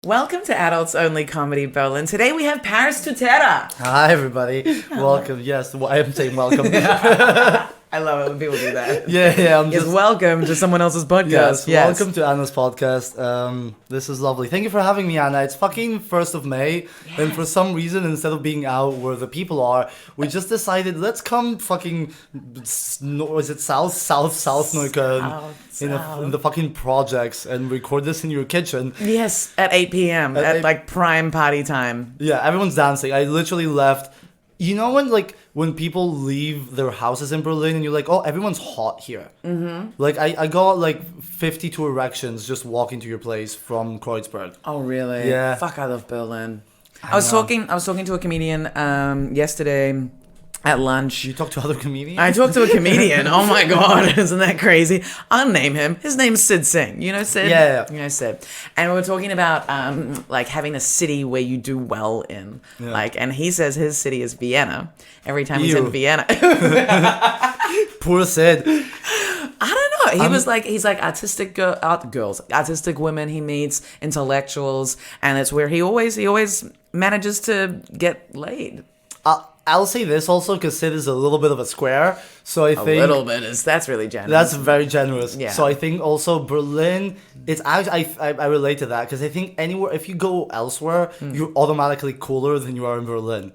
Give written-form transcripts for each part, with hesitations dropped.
Welcome to Adults Only Comedy Berlin. Today we have Paris Tutera. Hi everybody, welcome. Yes, I am saying welcome. I love it when people do that. Yeah. I'm Yes, welcome to someone else's podcast. Yes. Welcome to Anna's podcast. This is lovely. Thank you for having me, Anna. It's fucking 1st of May, and for some reason, instead of being out where the people are, we just decided let's come fucking. Is it south Neukölln in the fucking projects and record this in your kitchen. Yes, at 8 p.m. at like prime party time. Yeah, everyone's dancing. I literally left. You know when people leave their houses in Berlin and you're like, oh, everyone's hot here. Mm-hmm. Like I got like 52 erections just walking to your place from Kreuzberg. Oh really? Yeah. Fuck, I love Berlin. I was talking to a comedian yesterday at lunch. You talk to other comedians? I talked to a comedian. Oh my god, isn't that crazy? I'll name him. His name's Sid Singh. You know Sid? Yeah. You know Sid. And we were talking about like having a city where you do well in. Yeah. Like, and he says his city is Vienna. Every time he's in Vienna. Poor Sid. I don't know. He's like artistic girls, artistic women he meets, intellectuals, and it's where he always manages to get laid. I'll say this also because Sid is a little bit of a square, so I think a little bit that's really generous. That's very generous. Yeah. So I think also Berlin. It's actually I relate to that because I think anywhere if you go elsewhere, you're automatically cooler than you are in Berlin.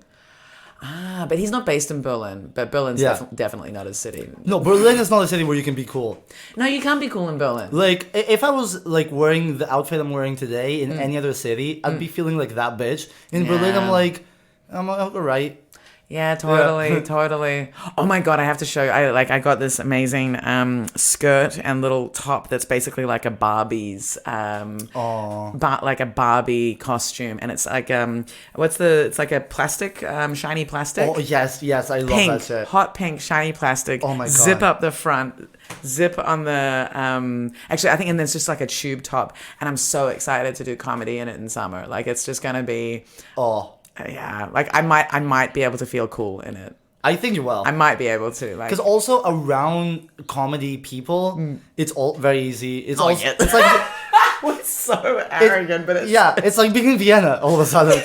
Ah, but he's not based in Berlin. But Berlin's definitely not his city. No, Berlin is not a city where you can be cool. No, you can't be cool in Berlin. Like, if I was, like, wearing the outfit I'm wearing today in any other city, I'd be feeling like that bitch. In Berlin, I'm alright. Yeah, totally. Oh my god, I have to show you. I got this amazing skirt and little top that's basically like a Barbie's like a Barbie costume, and it's like it's like a plastic shiny plastic. Oh yes, I love that shit. Hot pink shiny plastic. Oh my god. Zip up the front. Zip on the actually I think, and there's just like a tube top, and I'm so excited to do comedy in it in summer. Like it's just gonna be yeah, like I might be able to feel cool in it. I think you will. I might be able to, like, because also around comedy people, it's all very easy. It's yeah. It's like it's so arrogant, but it's like being in Vienna all of a sudden.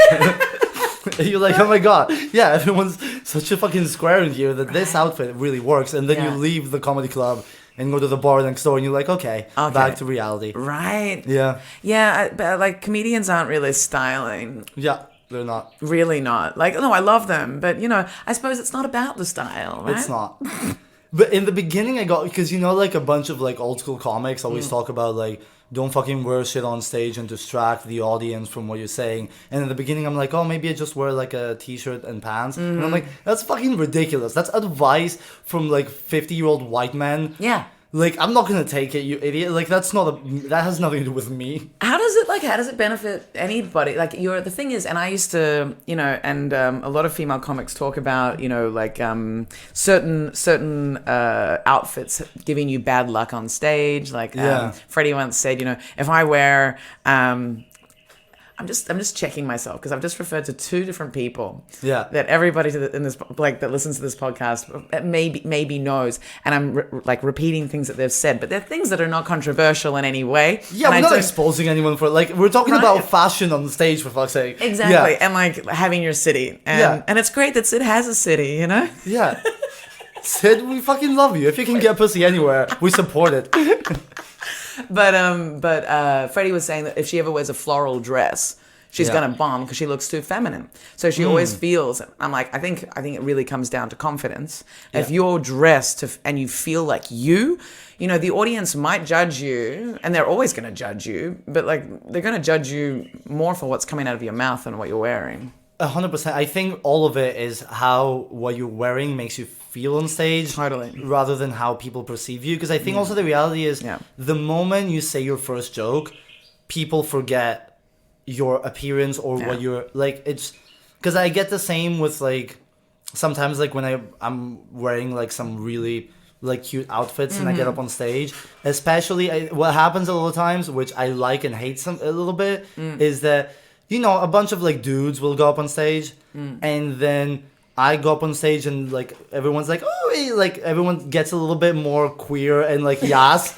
You're like, oh my god, yeah, everyone's such a fucking square in here that this outfit really works, and then you leave the comedy club and go to the bar next door, and you're like, okay, back to reality. Right. Yeah. But like comedians aren't really styling. Yeah. They're not. Really not. Like, no, I love them, but, I suppose it's not about the style, right? It's not. But in the beginning, because, like, a bunch of, like, old school comics always talk about, like, don't fucking wear shit on stage and distract the audience from what you're saying. And in the beginning, I'm like, oh, maybe I just wear, like, a t-shirt and pants. And I'm like, that's fucking ridiculous. That's advice from, like, 50-year-old white men. Yeah. Like, I'm not gonna take it, you idiot. Like, that has nothing to do with me. How does it benefit anybody? Like, the thing is, and I used to, and a lot of female comics talk about, like, certain outfits giving you bad luck on stage. Like, Freddie once said, if I wear, I'm just checking myself because I've just referred to two different people. Yeah. That everybody that listens to this podcast maybe knows, and I'm repeating things that they've said, but they're things that are not controversial in any way. Yeah, we're not exposing anyone for we're talking about fashion on the stage, for fuck's sake. Exactly, and like having your city, and it's great that Sid has a city, Yeah. Sid, we fucking love you. If you can get pussy anywhere, we support it. But Freddie was saying that if she ever wears a floral dress, she's gonna bomb because she looks too feminine. So she always feels. I'm like, I think it really comes down to confidence. Yeah. If you're dressed and you feel like the audience might judge you, and they're always gonna judge you, but like they're gonna judge you more for what's coming out of your mouth than what you're wearing. 100%. I think all of it is how what you're wearing makes you feel on stage, totally, rather than how people perceive you. Because I think also the reality is the moment you say your first joke, people forget your appearance or what you're like. It's because I get the same with like sometimes like when I'm wearing like some really like cute outfits and I get up on stage, especially what happens a lot of times, which I like and hate a little bit, is that a bunch of like dudes will go up on stage and then I go up on stage and like everyone's like, oh, like everyone gets a little bit more queer and like yas.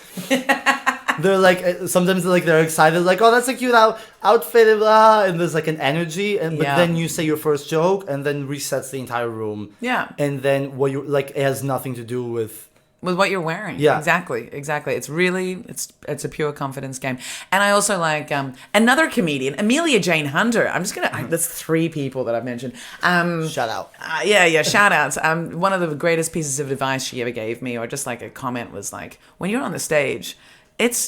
they're like sometimes they're excited, like, oh, that's a cute outfit, and blah, and there's like an energy, and but then you say your first joke, and then resets the entire room. Yeah. And then what you like, it has nothing to do with what you're wearing. Yeah. Exactly. It's really, it's a pure confidence game. And I also like another comedian, Amelia Jane Hunter. I'm just going to, there's 3 people that I've mentioned. Shout out. Shout outs. One of the greatest pieces of advice she ever gave me, or just like a comment, was like, when you're on the stage,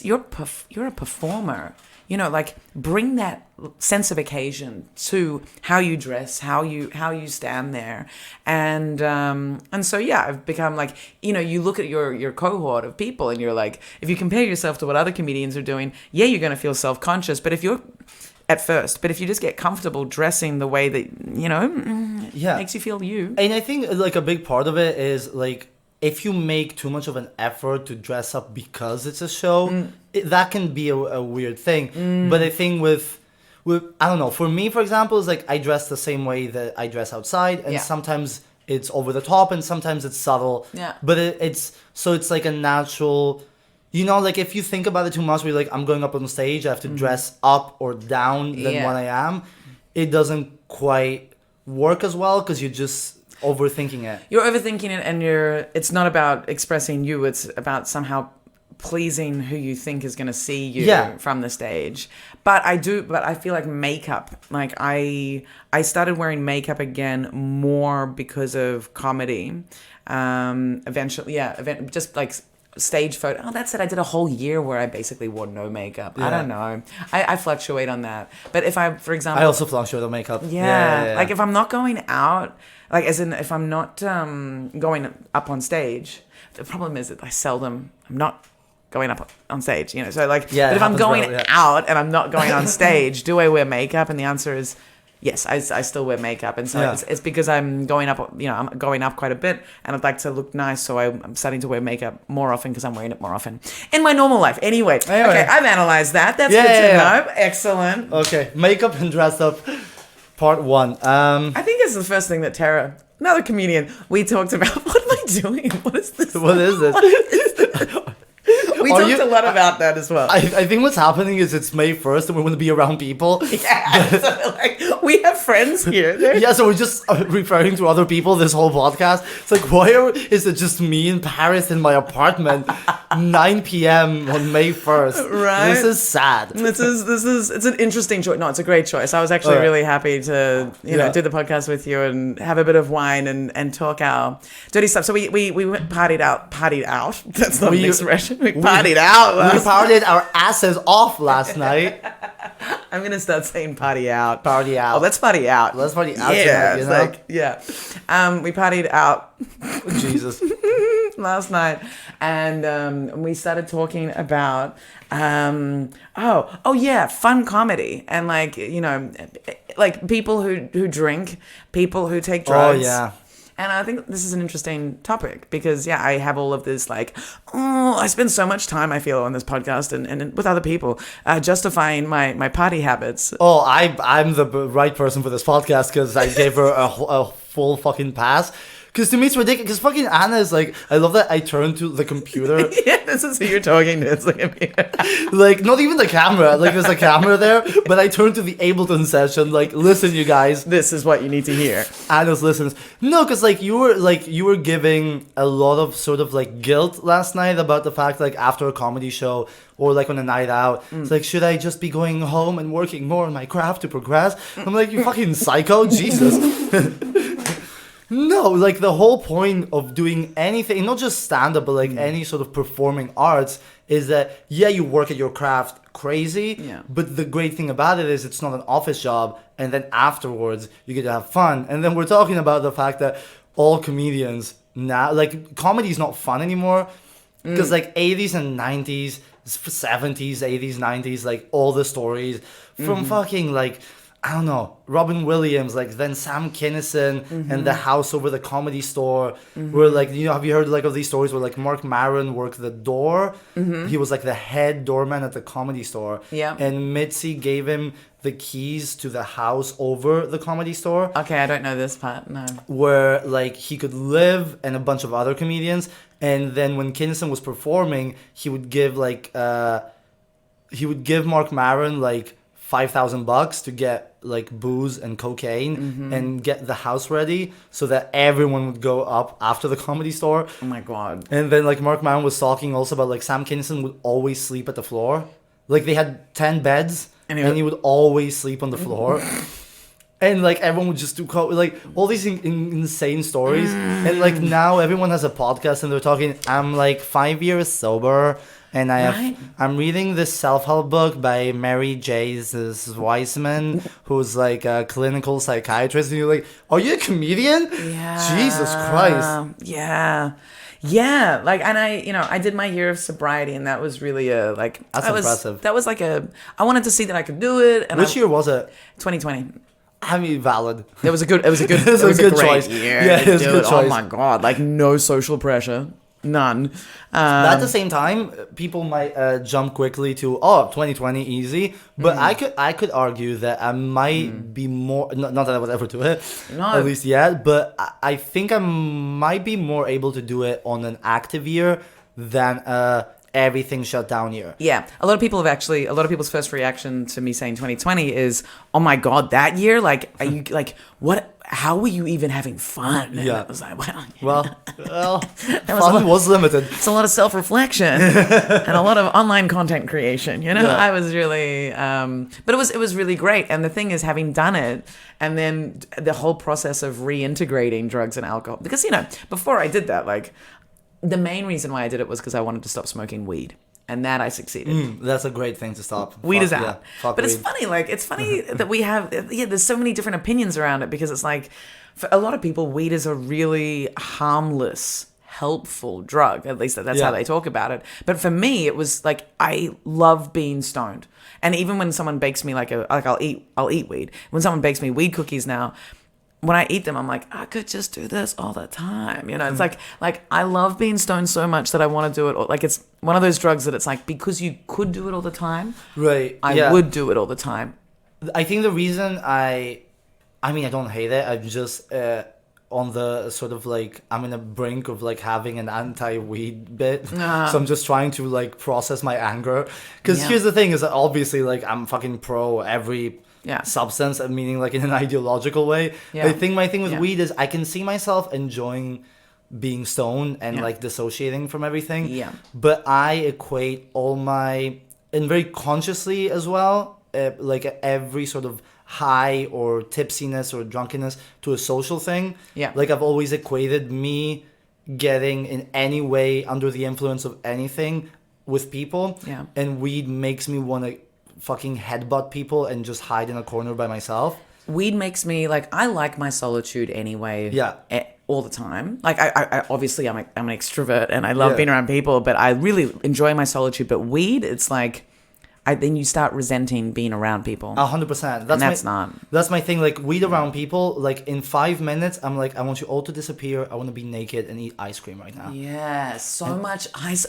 you're a performer. You know, like, bring that sense of occasion to how you dress, how you stand there, and so I've become like, you look at your cohort of people, and you're like, if you compare yourself to what other comedians are doing, you're gonna feel self-conscious, but if you just get comfortable dressing the way that makes you feel you. And I think like a big part of it is like, if you make too much of an effort to dress up because it's a show, that can be a weird thing. But I think with I don't know, for me, for example, is like I dress the same way that I dress outside, and sometimes it's over the top and sometimes it's subtle. Yeah. But it's like a natural, like if you think about it too much, where you're like, I'm going up on stage, I have to dress up or down than what I am, it doesn't quite work as well, because you're just overthinking it. You're overthinking it, and it's not about expressing you, it's about somehow pleasing who you think is going to see you from the stage. But I feel like makeup, like I started wearing makeup again more because of comedy. Eventually, just like stage photo. Oh, that's it. I did a whole year where I basically wore no makeup. I don't know. I fluctuate on that. But if I, for example, I also fluctuate on makeup. Yeah. Like if I'm not going out, like as in if I'm not going up on stage, the problem is that I'm not going up on stage, So like, but if I'm going out and I'm not going on stage, do I wear makeup? And the answer is yes, I still wear makeup, and so it's because I'm going up, I'm going up quite a bit, and I'd like to look nice, so I'm starting to wear makeup more often because I'm wearing it more often in my normal life. Anyway, okay, I've analyzed that. That's good to know. Excellent. Okay, makeup and dress up, part 1. I think it's the first thing that Tara, another comedian, we talked about. What am I doing? What is this? What is this? We talked a lot about that as well. I think what's happening is it's May 1st and we're going to be around people. Yeah, so like, we have friends here. So we're just referring to other people this whole podcast. It's like, is it just me in Paris in my apartment, 9 p.m. on May 1st? Right. This is sad. It's an interesting choice. No, it's a great choice. I was actually really happy to, do the podcast with you and have a bit of wine and talk our dirty stuff. So we went partied out. That's not an expression. We partied out. We partied our asses off last night. I'm going to start saying party out. Party out. Oh, let's party out. Let's party out tonight, tonight, we partied out. Jesus. Last night. And we started talking about, fun comedy. And like people who drink, people who take drugs. Oh, yeah. And I think this is an interesting topic because, I have all of this, I spend so much time, I feel, on this podcast and with other people justifying my party habits. Oh, I'm the right person for this podcast because I gave her a full fucking pass. Because to me it's ridiculous. Because fucking Anna is like, I love that I turn to the computer. Yeah, this is who you're talking to. It's the computer. Like, not even the camera. Like, there's a camera there. But I turn to the Ableton session. Like, listen, you guys. This is what you need to hear. Anna's listens. No, because you were giving a lot of sort of like guilt last night about the fact after a comedy show or on a night out, it's like, should I just be going home and working more on my craft to progress? I'm like, you fucking psycho, Jesus. No, the whole point of doing anything, not just stand-up, but any sort of performing arts, is that, you work at your craft crazy, but the great thing about it is it's not an office job, and then afterwards, you get to have fun. And then we're talking about the fact that all comedians now, comedy is not fun anymore, because 80s and 90s, 70s, 80s, 90s, all the stories from fucking, I don't know, Robin Williams, then Sam Kinison and the house over the Comedy Store, where have you heard of these stories where Mark Maron worked the door? He was the head doorman at the Comedy Store. Yeah. And Mitzi gave him the keys to the house over the Comedy Store. Okay, I don't know this part, no. Where he could live and a bunch of other comedians, and then when Kinison was performing, he would give he would give Mark Maron like $5,000 to get like booze and cocaine and get the house ready so that everyone would go up after the Comedy Store. Oh my God. And then like Mark Maron was talking also about like Sam Kinison would always sleep at the floor. Like they had 10 beds and he would always sleep on the floor. And like everyone would just do like all these insane stories. And like now everyone has a podcast and they're talking, I'm like 5 years sober. And I'm reading this self-help book by Mary J. Wiseman, who's like a clinical psychiatrist. And you're like, are you a comedian? Yeah. Jesus Christ. Yeah. Like, and I did my year of sobriety, and that was really That's impressive. That was like I wanted to see that I could do it. And Which year was it? 2020. I mean, valid. It was a good it was a great good choice. year. Yeah, it was a good choice. Oh my God. Like no social pressure. None. But at the same time, people might jump quickly to 2020 easy. But I could argue that I might be more not that I would ever do it, at least yet. But I think I might be more able to do it on an active year than everything shut down year. Yeah, a lot of people's first reaction to me saying 2020 is, oh my God, that year, like, are you like what? How were you even having fun? And I was like, well, fun was limited. It's a lot of self-reflection and a lot of online content creation. I was really, but it was really great. And the thing is, having done it, and then the whole process of reintegrating drugs and alcohol, because before I did that, like the main reason why I did it was because I wanted to stop smoking weed. And that I succeeded. That's a great thing to stop. Weed is out. But weed. it's funny, that we have, there's so many different opinions around it, because it's like, for a lot of people, weed is a really harmless, helpful drug. At least that's how they talk about it. But for me, it was like, I love being stoned. And even when someone bakes me I'll eat weed. When someone bakes me weed cookies now, when I eat them, I'm like, I could just do this all the time. It's like I love being stoned so much that I want to do it. Like it's one of those drugs that it's like, because you could do it all the time, right? I would do it all the time. I think the reason I don't hate it. I'm just on the sort of like, I'm in the brink of like having an anti-weed bit. So I'm just trying to like process my anger. Because here's the thing is that obviously like I'm fucking pro every substance, meaning like in an ideological way. I think my thing with weed is I can see myself enjoying being stoned and like dissociating from everything. But I equate all my, and very consciously as well, like every sort of high or tipsiness or drunkenness to a social thing. Like I've always equated me getting in any way under the influence of anything with people. And weed makes me want to fucking headbutt people and just hide in a corner by myself. Weed makes me like, I like my solitude anyway. All the time. Like I obviously I'm an extrovert and I love being around people, but I really enjoy my solitude. But weed, it's like, then you start resenting being around people. 100%. That's my thing. Like weed around people, like in 5 minutes, I'm like, I want you all to disappear. I want to be naked and eat ice cream right now. Yeah, so much ice.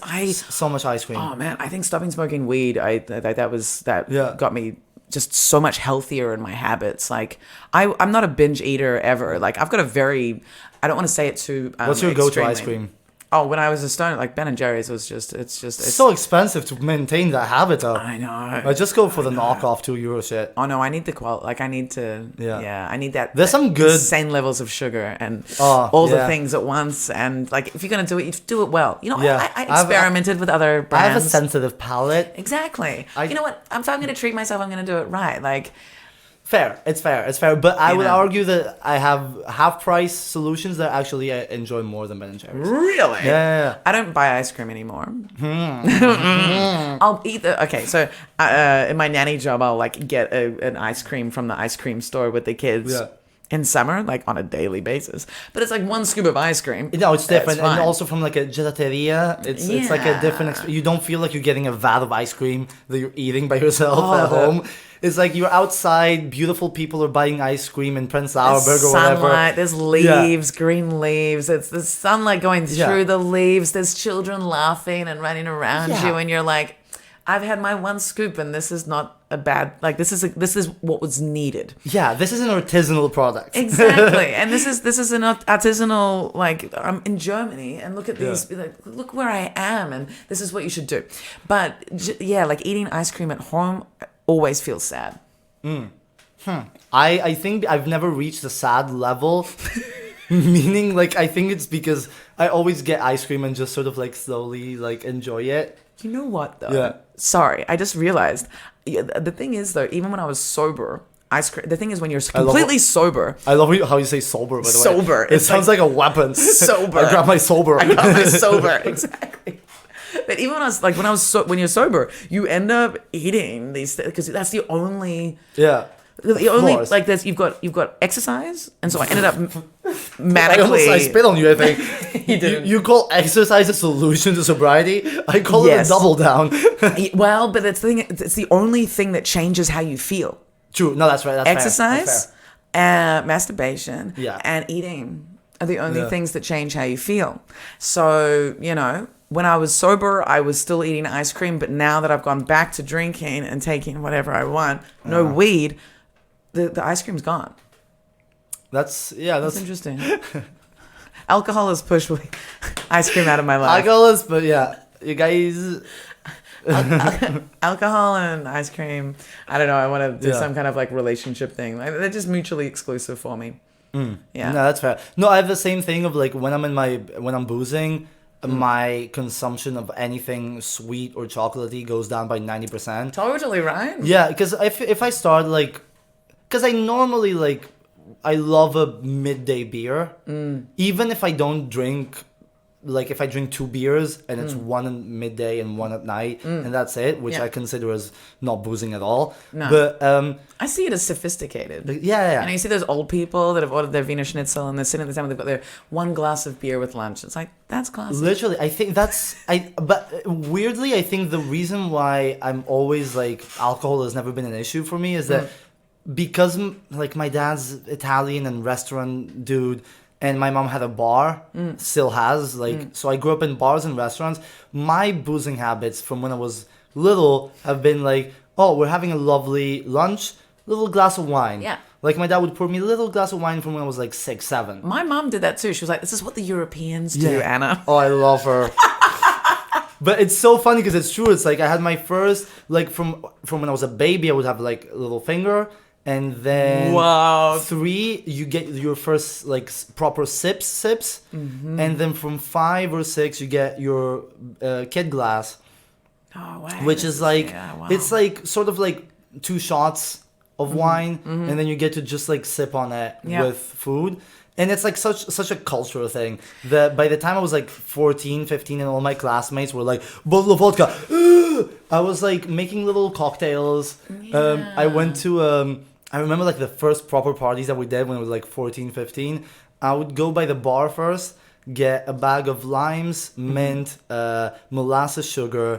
So much ice cream. Oh man, I think stopping smoking weed, that got me just so much healthier in my habits. Like I'm not a binge eater ever. Like I've got a very, I don't want to say it too. What's your go-to ice cream? Oh, when I was a stoner, like Ben and Jerry's was it's so expensive to maintain that habit though. I know. I just go for the knockoff €2 shit. Oh no, I need the quality. Like I need to. Yeah, I need that. There's some good insane levels of sugar and all the things at once. And like if you're gonna do it, you do it well. I experimented with other brands. I have a sensitive palate. Exactly. You know what? If I'm gonna treat myself, I'm gonna do it right. Like. It's fair. But I would argue that I have half-price solutions that actually I enjoy more than Ben & Jerry's. Really? Yeah. I don't buy ice cream anymore. I'll eat so in my nanny job, I'll like get an ice cream from the ice cream store with the kids. In summer, like on a daily basis, but it's like one scoop of ice cream. No, it's different, and also from like a gelateria, it's like a different. You don't feel like you're getting a vat of ice cream that you're eating by yourself at home. It's like you're outside, beautiful people are buying ice cream in Prince Auerberg or whatever. Sunlight, there's leaves, green leaves. It's the sunlight going through the leaves. There's children laughing and running around you, and you're like, I've had my one scoop, and this is not a bad, like, this is what was needed. Yeah, this is an artisanal product. Exactly. And this is an artisanal, like, I'm in Germany, and look at these, like, look where I am, and this is what you should do. But yeah, like, eating ice cream at home always feels sad. I think I've never reached the sad level. Meaning, like, I think it's because I always get ice cream and just sort of, like, slowly, like, enjoy it. You know what, though? Yeah. Sorry, I just realized. The thing is, though, even when I was sober, ice cream. The thing is, when you're completely sober. I love how you say sober, by the way. Sober. It sounds like a weapon. Sober. I grab my sober. I got my sober. Exactly. But even when I was like, when you're sober, you end up eating these because that's the only. Yeah. The only like there's you've got exercise, and so I ended up manically. I spit on you. I think You didn't. You call exercise a solution to sobriety. I call it a double down. Well, but that's the thing. It's the only thing that changes how you feel. True. No, that's right. That's Exercise, fair. masturbation, Yeah. and eating are the only things that change how you feel. So, when I was sober, I was still eating ice cream, but now that I've gone back to drinking and taking whatever I want, no weed, the ice cream's gone. That's interesting. Alcohol has pushed ice cream out of my life. But yeah, you guys. Alcohol and ice cream. I don't know. I want to do Yeah. some kind of like relationship thing. Like, they're just mutually exclusive for me. Yeah. No, that's fair. No, I have the same thing of like when I'm boozing, my consumption of anything sweet or chocolatey goes down by 90%. Totally right. Yeah, because if I start like, because I normally like, I love a midday beer, even if I don't drink. Like if I drink 2 beers and it's one at midday and one at night and that's it, which I consider as not boozing at all. No. But I see it as sophisticated. yeah. You see those old people that have ordered their Wiener Schnitzel and they're sitting at the table, they've got their one glass of beer with lunch. It's like, that's classic. Literally, I think but weirdly, I think the reason why I'm always like, alcohol has never been an issue for me is that because like my dad's Italian and restaurant dude, and my mom had a bar, still has, like, so I grew up in bars and restaurants. My boozing habits from when I was little have been like, oh, we're having a lovely lunch, little glass of wine. Yeah. Like my dad would pour me a little glass of wine from when I was like 6, 7. My mom did that too. She was like, this is what the Europeans do, Anna. Oh, I love her. But it's so funny because it's true. It's like I had my first, like from when I was a baby, I would have like a little finger. And then 3, you get your first like proper sips, and then from 5 or 6, you get your kid glass, which is like it's like sort of like 2 shots of wine, and then you get to just like sip on it with food. And it's like such a cultural thing that by the time I was like 14, 15, and all my classmates were like, bottle of vodka. I was like making little cocktails. I went to I remember like the first proper parties that we did when I was like 14, 15. I would go by the bar first, get a bag of limes, mint, molasses sugar,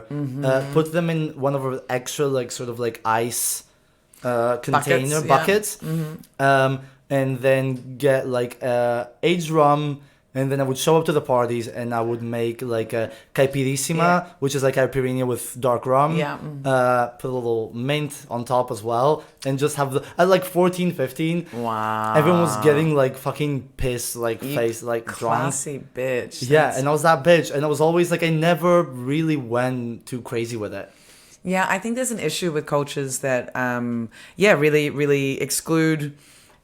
put them in one of our extra like sort of like ice container buckets, and then get like aged rum. And then I would show up to the parties and I would make like a caipirissima, which is like caipirinha with dark rum. Put a little mint on top as well. And just have at like 14, 15. Wow. Everyone was getting like fucking pissed, like face, like drunk. Classy bitch. Yeah, and I was that bitch. And I was always like, I never really went too crazy with it. Yeah, I think there's an issue with cultures that, really, really exclude...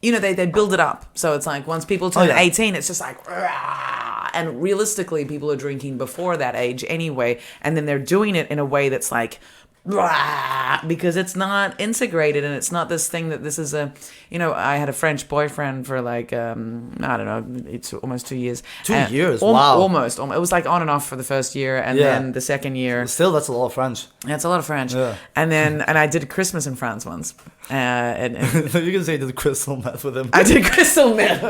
they build it up. So it's like once people turn 18, it's just like, rah! And realistically, people are drinking before that age anyway. And then they're doing it in a way that's like, rah! Because it's not integrated and it's not this thing that this is a, I had a French boyfriend for like, I don't know, it's almost 2 years. 2 years, wow. Almost. It was like on and off for the first year. And then the second year. Still, that's a lot of French. That's a lot of French. Yeah. And I did Christmas in France once. And you can say you did crystal meth with him. I did crystal meth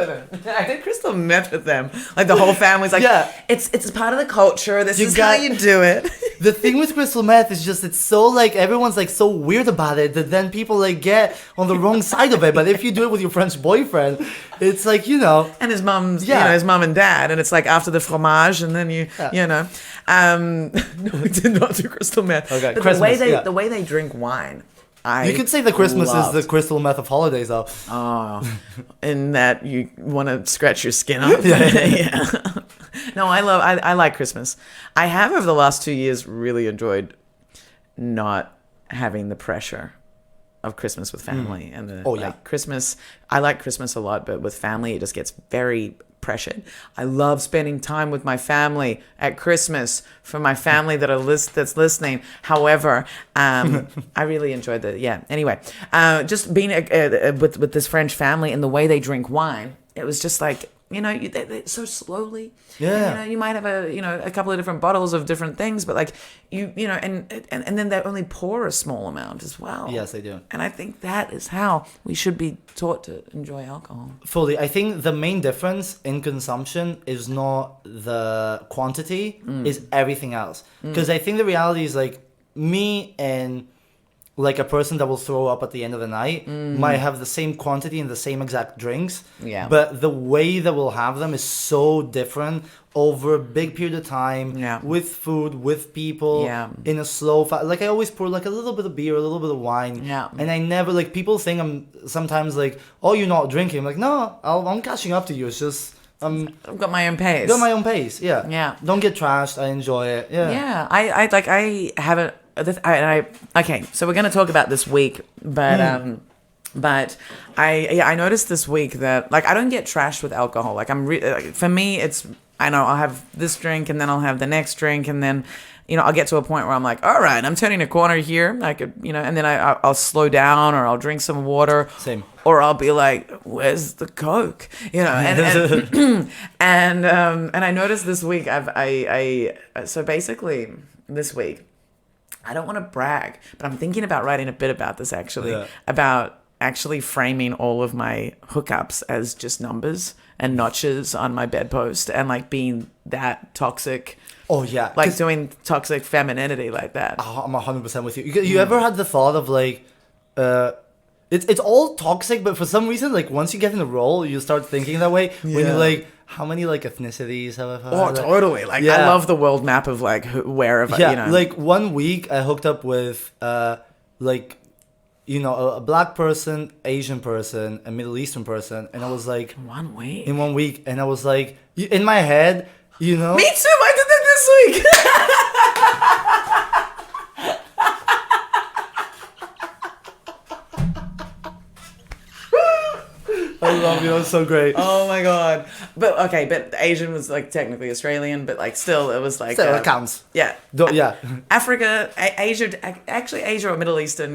with them. Like the whole family's like, it's part of the culture. This is how you do it. the thing with crystal meth is just it's so like everyone's like so weird about it that then people like get on the wrong side of it. But if you do it with your French boyfriend, it's like and his mum's his mum and dad, and it's like after the fromage, and then no, we did not do crystal meth. Okay, but Christmas, the way they drink wine. You could say that Christmas is the crystal meth of holidays, though. Oh, in that you want to scratch your skin off. Yeah. No, I like Christmas. I have over the last 2 years really enjoyed not having the pressure of Christmas with family and Christmas. I like Christmas a lot, but with family, it just gets very pressured. I love spending time with my family at Christmas for my family that's listening. However, I really enjoyed anyway, just being with this French family and the way they drink wine, it was just like, they so slowly. Yeah. And, you might have a couple of different bottles of different things, but like and then they only pour a small amount as well. Yes, they do. And I think that is how we should be taught to enjoy alcohol. Fully. I think the main difference in consumption is not the quantity, is everything else. Because I think the reality is like me and like a person that will throw up at the end of the night might have the same quantity and the same exact drinks. Yeah. But the way that we'll have them is so different over a big period of time. Yeah. With food, with people. Yeah. In a slow like I always pour like a little bit of beer, a little bit of wine. Yeah. And I never like people think I'm sometimes like, oh, you're not drinking. I'm like, no, I'm catching up to you. It's just I've got my own pace. Got my own pace. Yeah. Yeah. Don't get trashed. I enjoy it. Yeah. Yeah. I haven't. Okay, so we're going to talk about this week, but I noticed this week that like I don't get trashed with alcohol. Like for me, it's I know I'll have this drink and then I'll have the next drink and then I'll get to a point where I'm like, all right, I'm turning a corner here. I could and then I'll slow down or I'll drink some water. Same. Or I'll be like, where's the Coke? And I noticed this week so basically this week. I don't want to brag, but I'm thinking about writing a bit about this actually, about actually framing all of my hookups as just numbers and notches on my bedpost and like being that toxic. Oh yeah. Like doing toxic femininity like that. I'm 100% with you. You ever had the thought of like, it's all toxic, but for some reason, like once you get in the role, you start thinking that way. When you're like, how many like ethnicities have I had? Oh, totally. Like I love the world map of like wherever. Yeah. Like 1 week, I hooked up with a black person, Asian person, a Middle Eastern person, and I was like, 1 week. In 1 week, and I was like, in my head, Me too. I did that this week. I love you. It's so great. Oh my god. But Asian was like technically Australian, but like still it was like still it counts. Yeah. Yeah. Africa, Asia, actually Asia or Middle Eastern,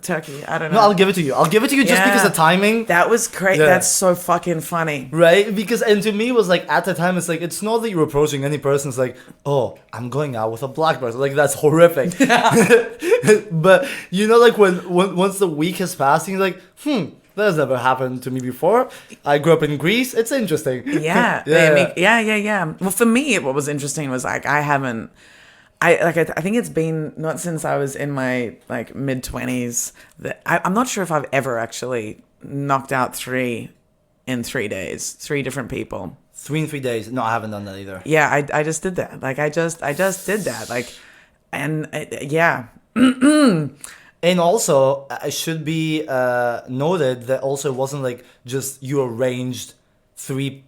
Turkey. I don't know. No, I'll give it to you. I'll give it to you just because of timing. That was great. Yeah. That's so fucking funny. Right? Because and to me it was like at the time it's like it's not that you're approaching any person. It's like, oh, I'm going out with a black person. Like that's horrific. But like when once the week has passed, you're like, that has never happened to me before. I grew up in Greece. It's interesting. Yeah. Yeah. Well, for me, what was interesting was like I think it's been not since I was in my like mid-20s that I'm not sure if I've ever actually knocked out 3 in 3 days, 3 different people. 3 in 3 days. No, I haven't done that either. Yeah, I just did that. Like I just did that. Like, and yeah. And also, it should be noted that also it wasn't like just you arranged 3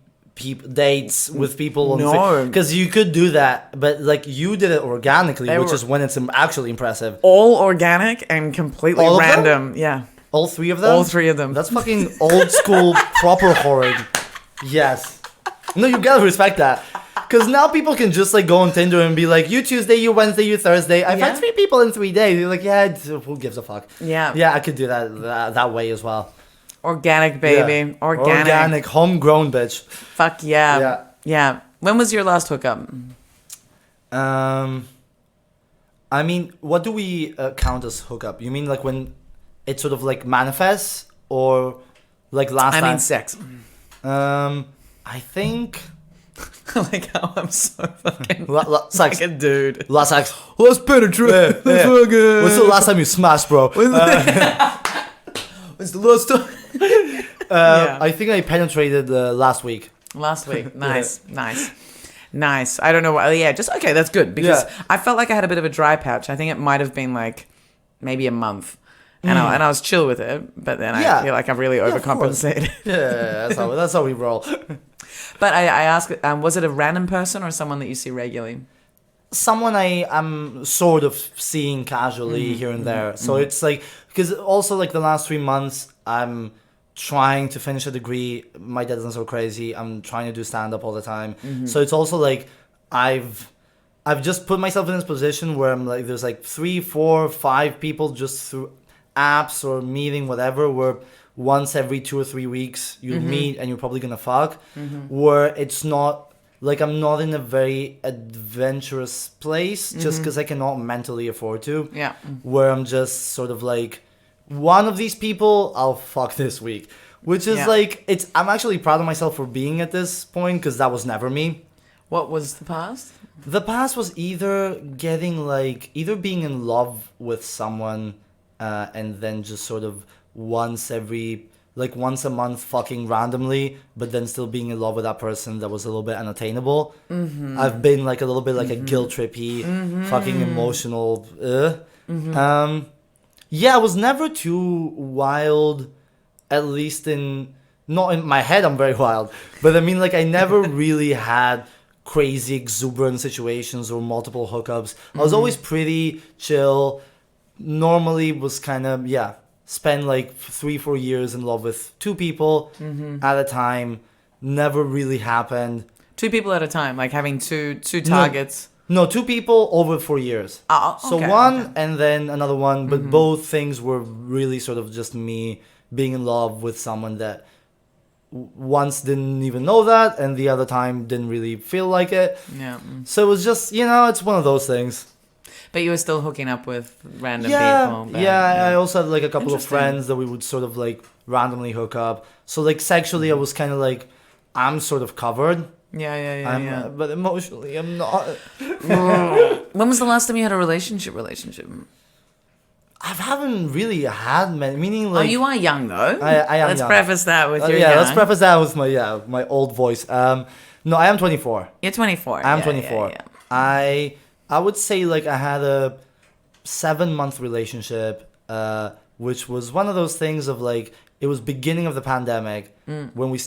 dates with people. No. Because you could do that, but like you did it organically, which is when it's actually impressive. All organic and completely random. Yeah. All 3 of them? All 3 of them. That's fucking old school, proper horrid. Yes. No, you gotta respect that. Because now people can just like go on Tinder and be like, you Tuesday, you Wednesday, you Thursday. I've had 3 people in 3 days. You're like, yeah, who gives a fuck? Yeah. Yeah, I could do that way as well. Organic, baby. Yeah. Organic, homegrown, bitch. Fuck yeah. Yeah. When was your last hookup? I mean, what do we count as hookup? You mean like when it sort of like manifests or like last time? I mean sex. I think Like how I'm so fucking Sex. like a dude. Last sex. Let's penetrate. Yeah. Let's fucking. When's the last time you smashed, bro? When's the last time? Yeah. I think I penetrated last week. Last week. Nice. Nice. I don't know why. Yeah, just okay. That's good because I felt like I had a bit of a dry patch. I think it might have been like maybe a month, and I was chill with it. But then I feel like I've really overcompensated. Yeah, that's how we roll. But I asked, was it a random person or someone that you see regularly? Someone I am sort of seeing casually here and there. So it's like, because also like the last 3 months, I'm trying to finish a degree. My dad isn't so crazy. I'm trying to do stand-up all the time. So it's also like, I've just put myself in this position where I'm like, there's like 3, 4, 5 people just through apps or meeting, whatever, where once every 2 or 3 weeks you'll meet and you're probably gonna fuck, where it's not like I'm not in a very adventurous place just because I cannot mentally afford to. Yeah. Where I'm just sort of like, one of these people I'll fuck this week, which is like, I'm actually proud of myself for being at this point because that was never me. What was the past? The past was either being in love with someone and then just sort of once a month fucking randomly, but then still being in love with that person that was a little bit unattainable. I've been like a little bit like a guilt trippy, fucking emotional. Yeah, I was never too wild, at least not in my head I'm very wild, but I mean like I never really had crazy exuberant situations or multiple hookups. I was always pretty chill. Normally was kind of, spend like 3-4 years in love with 2 people at a time. Never really happened. 2 people at a time, like having two targets. No, 2 people over 4 years. Oh, okay, so one and then another one, but both things were really sort of just me being in love with someone that once didn't even know that and the other time didn't really feel like it. Yeah. So it was just, it's one of those things. But you were still hooking up with random people. But, I also had like a couple of friends that we would sort of like randomly hook up. So like sexually I was kind of like, I'm sort of covered. Yeah. But emotionally I'm not. When was the last time you had a relationship? I haven't really had many, meaning like... Oh, you are young though. I am Let's young. preface that with your young. young. Let's preface that with my old voice. No, I am 24. You're 24. I'm 24. Yeah. I would say like I had a 7-month relationship, which was one of those things of like, it was beginning of the pandemic when we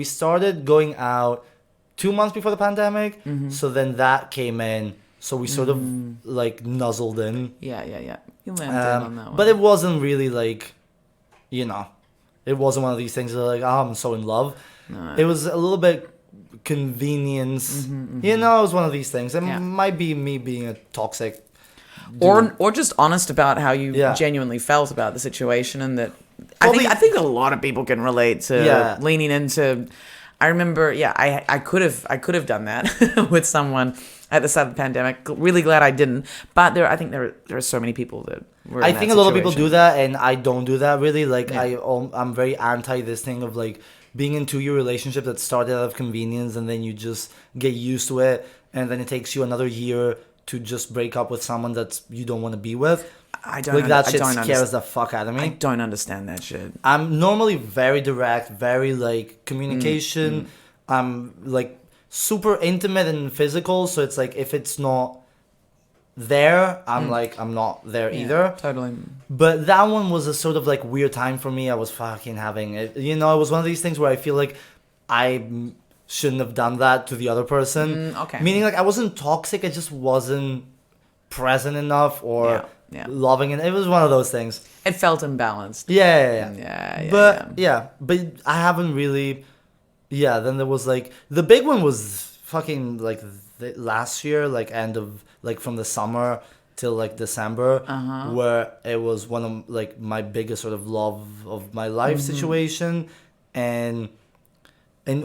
started going out 2 months before the pandemic. So then that came in. So we sort of like nuzzled in. Yeah. You landed on that one. But it wasn't really like, it wasn't one of these things that like, oh, I'm so in love. No. It was a little bit convenience. It was one of these things. It might be me being a toxic dude. Or just honest about how you genuinely felt about the situation, and that I think a lot of people can relate to leaning into. I remember, I could have done that with someone at the start of the pandemic. Really glad I didn't. But I think there are so many people that were in I that think a lot of situation. people do that, and I don't do that really. Like I'm very anti this thing of like being in 2-year relationship that started out of convenience, and then you just get used to it, and then it takes you another year to just break up with someone that you don't want to be with. I don't like that shit scares the fuck out of me. I don't understand that shit. I'm normally very direct, very like communication. I'm like super intimate and physical, so it's like if it's not there, I'm like I'm not there either. Totally. But that one was a sort of like weird time for me. I was fucking having it. It was one of these things where I feel like I shouldn't have done that to the other person. Okay. Meaning like I wasn't toxic, I just wasn't present enough or loving it. It was one of those things. It felt imbalanced. Yeah. But I haven't really. Yeah, then there was like the big one was fucking like last year, like end of like from the summer till like December, where it was one of like my biggest sort of love of my life situation, and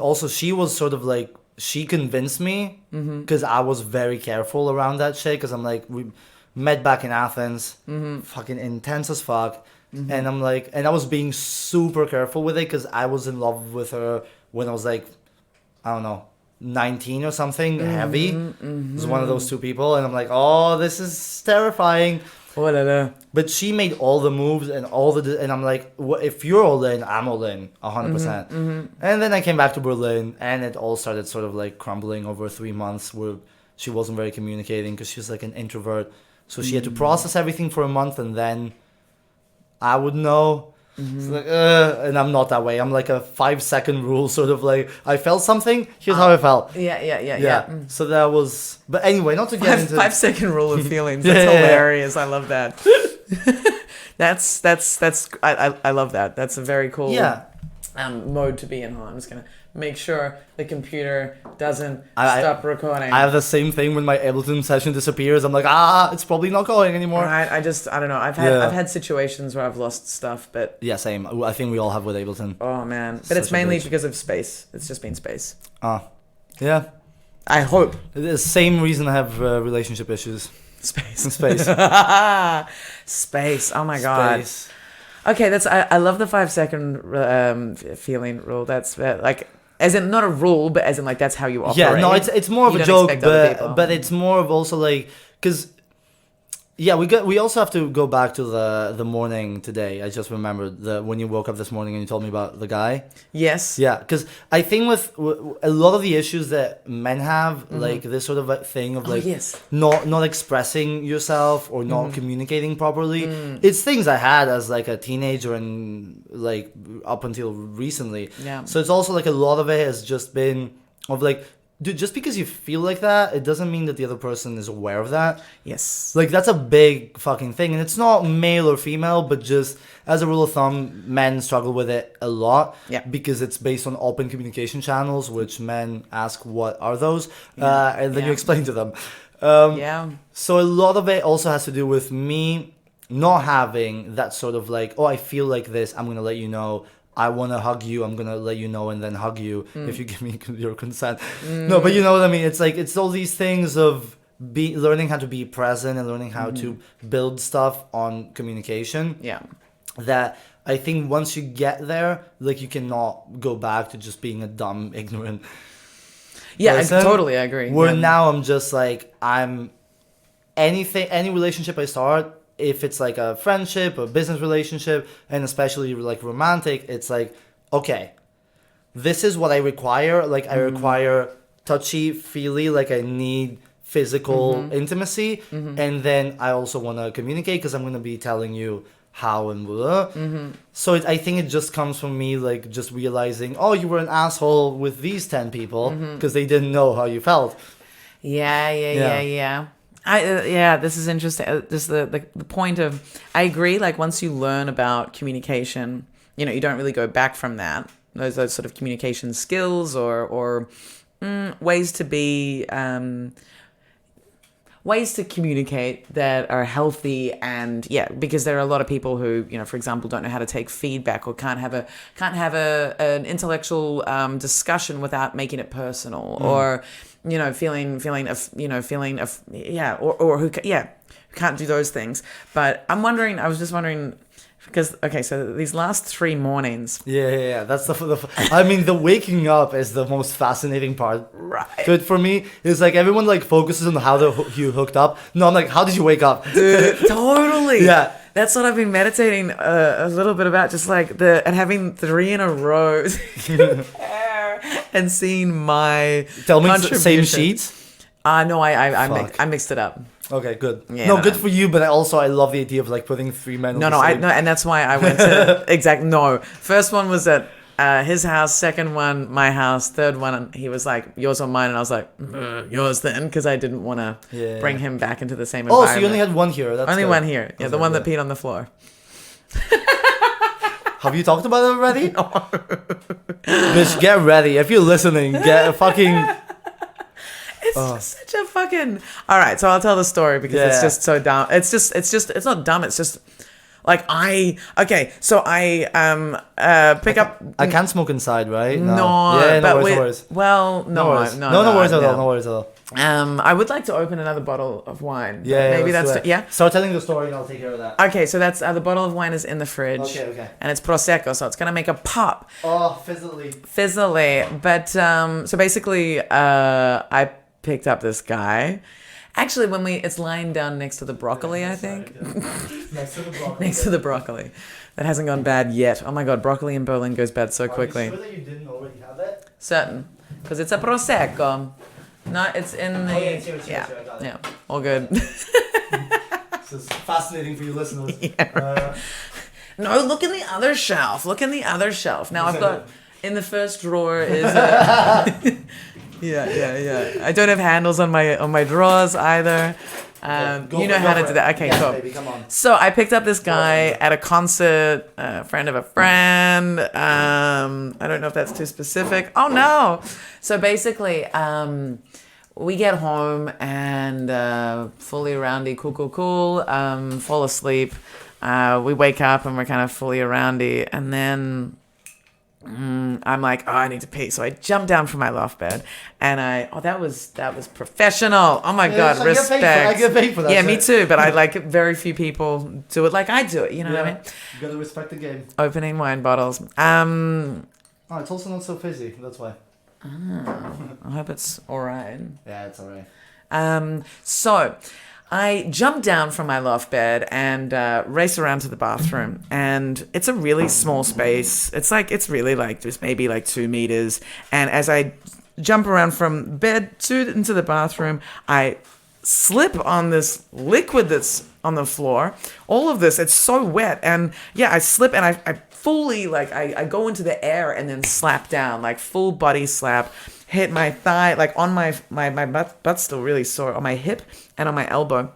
also she was sort of like she convinced me because I was very careful around that shit because I'm like we met back in Athens, fucking intense as fuck, and I'm like and I was being super careful with it because I was in love with her when I was like I don't know 19 or something, heavy. Was one of those two people, and I'm like, oh, this is terrifying. Oh la la. But she made all the moves and and I'm like, if you're all in, I'm all in, 100%. And then I came back to Berlin, and it all started sort of like crumbling over 3 months, where she wasn't very communicating because she was like an introvert. So she had to process everything for a month, and then I would know. It's like, and I'm not that way. I'm like a 5-second rule, sort of like, I felt something, here's how I felt. Yeah. So that was, but anyway, not to get into 5-second rule of feelings. That's hilarious. I love that. I love that. That's a very cool mode to be in. I'm just gonna make sure the computer doesn't stop recording. I have the same thing when my Ableton session disappears. I'm like, it's probably not going anymore. Right. I don't know. I've had situations where I've lost stuff, but yeah, same. I think we all have with Ableton. Oh man, but it's mainly because of space. It's just been space. Yeah. I hope. The same reason I have relationship issues. Space. Space. Oh my god. Space. Okay, I love the 5-second feeling rule. That's like, as in not a rule, but as in like that's how you operate. Yeah, no, it's more of a joke, but it's more of also like, because we also have to go back to the morning today. I just remembered when you woke up this morning and you told me about the guy. Yes. Yeah, because I think with a lot of the issues that men have, like this sort of a thing of like not expressing yourself or not communicating properly. It's things I had as like a teenager and like up until recently. Yeah. So it's also like a lot of it has just been of like, dude, just because you feel like that, it doesn't mean that the other person is aware of that. Yes. Like, that's a big fucking thing. And it's not male or female, but just as a rule of thumb, men struggle with it a lot. Yeah. Because it's based on open communication channels, which men ask, what are those? And then you explain to them. So a lot of it also has to do with me not having that sort of like, oh, I feel like this, I'm going to let you know. I want to hug you, I'm going to let you know and then hug you if you give me your consent. No, but you know what I mean? It's like, it's all these things of learning how to be present and learning how to build stuff on communication. Yeah. That I think once you get there, like you cannot go back to just being a dumb, ignorant person. I agree. Where now I'm just like, any relationship I start, if it's like a friendship, a business relationship, and especially like romantic, it's like, okay, this is what I require. Like I require touchy, feely, like I need physical intimacy. And then I also want to communicate because I'm going to be telling you how and blah. So I think it just comes from me like just realizing, oh, you were an asshole with these 10 people because they didn't know how you felt. Yeah. This is interesting. Just the point of, I agree. Like once you learn about communication, you don't really go back from that. Those sort of communication skills or ways to be ways to communicate that are healthy. And because there are a lot of people who, for example, don't know how to take feedback or can't have an intellectual discussion without making it personal or who can't do those things. But I was just wondering, because, okay, so these last 3 mornings. Yeah. That's the waking up is the most fascinating part. Right. Good for me. It's like everyone like focuses on how you hooked up. No, I'm like, how did you wake up? Dude, totally. Yeah. That's what I've been meditating a little bit about, just like and having 3 in a row and seeing my Tell me same sheets? No, I mixed it up. Okay, good. Yeah, good for you, but I love the idea of like putting 3 men on the same. And that's why I went to First one was at his house, second one my house, third one he was like yours or mine, and I was like yours then, because I didn't want to bring him back into the same environment. So you only had one here. That's only good. One here. Yeah, the one that peed on the floor. Have you talked about it already? No. Bitch, get ready. If you're listening, get fucking... It's just such a fucking... All right, so I'll tell the story because it's just so dumb. It's not dumb. It's just like so I pick up... I can't smoke inside, right? No. Yeah, no worries. worries. Well, no worries. No worries at all. No worries at all. I would like to open another bottle of wine. Yeah, maybe that's yeah. Start telling the story, and I'll take care of that. Okay, so that's the bottle of wine is in the fridge. Okay. And it's prosecco, so it's gonna make a pop. Oh, fizzly. But so basically, I picked up this guy. Actually, it's lying down next to the broccoli, I think. Next to the broccoli. Next to the broccoli. That hasn't gone bad yet. Oh my god, broccoli in Berlin goes bad so quickly. Are you sure that you didn't already have it? Certain, because it's a prosecco. No, it's in the. Oh, yeah, it's here, I got it. Yeah, all good. This is fascinating for you listeners. Yeah. No, look in the other shelf. Now I've got in the first drawer is. Yeah. I don't have handles on my drawers either. You know how to do that. Okay, cool. Baby, come on. So I picked up this guy at a concert, a friend of a friend. I don't know if that's too specific. Oh no. So basically, we get home and fully roundy, cool, fall asleep. We wake up and we're kind of fully roundy, and then I'm like, oh, I need to pee. So I jump down from my loft bed, and that was professional. Oh my god, so respect. I get paid for that. Yeah, me too. But I like very few people do it like I do it. You know what I mean? You gotta respect the game. Opening wine bottles. Oh, it's also not so fizzy. That's why. I hope it's all right. Yeah, it's all right. So I jump down from my loft bed and race around to the bathroom. And it's a really small space. It's really like just maybe like 2 meters. And as I jump around from bed into the bathroom, I slip on this liquid that's on the floor. All of this, it's so wet. And yeah, I slip and I fully, like, I go into the air and then slap down, like full body slap, hit my thigh, like on my butt's still really sore, on my hip and on my elbow.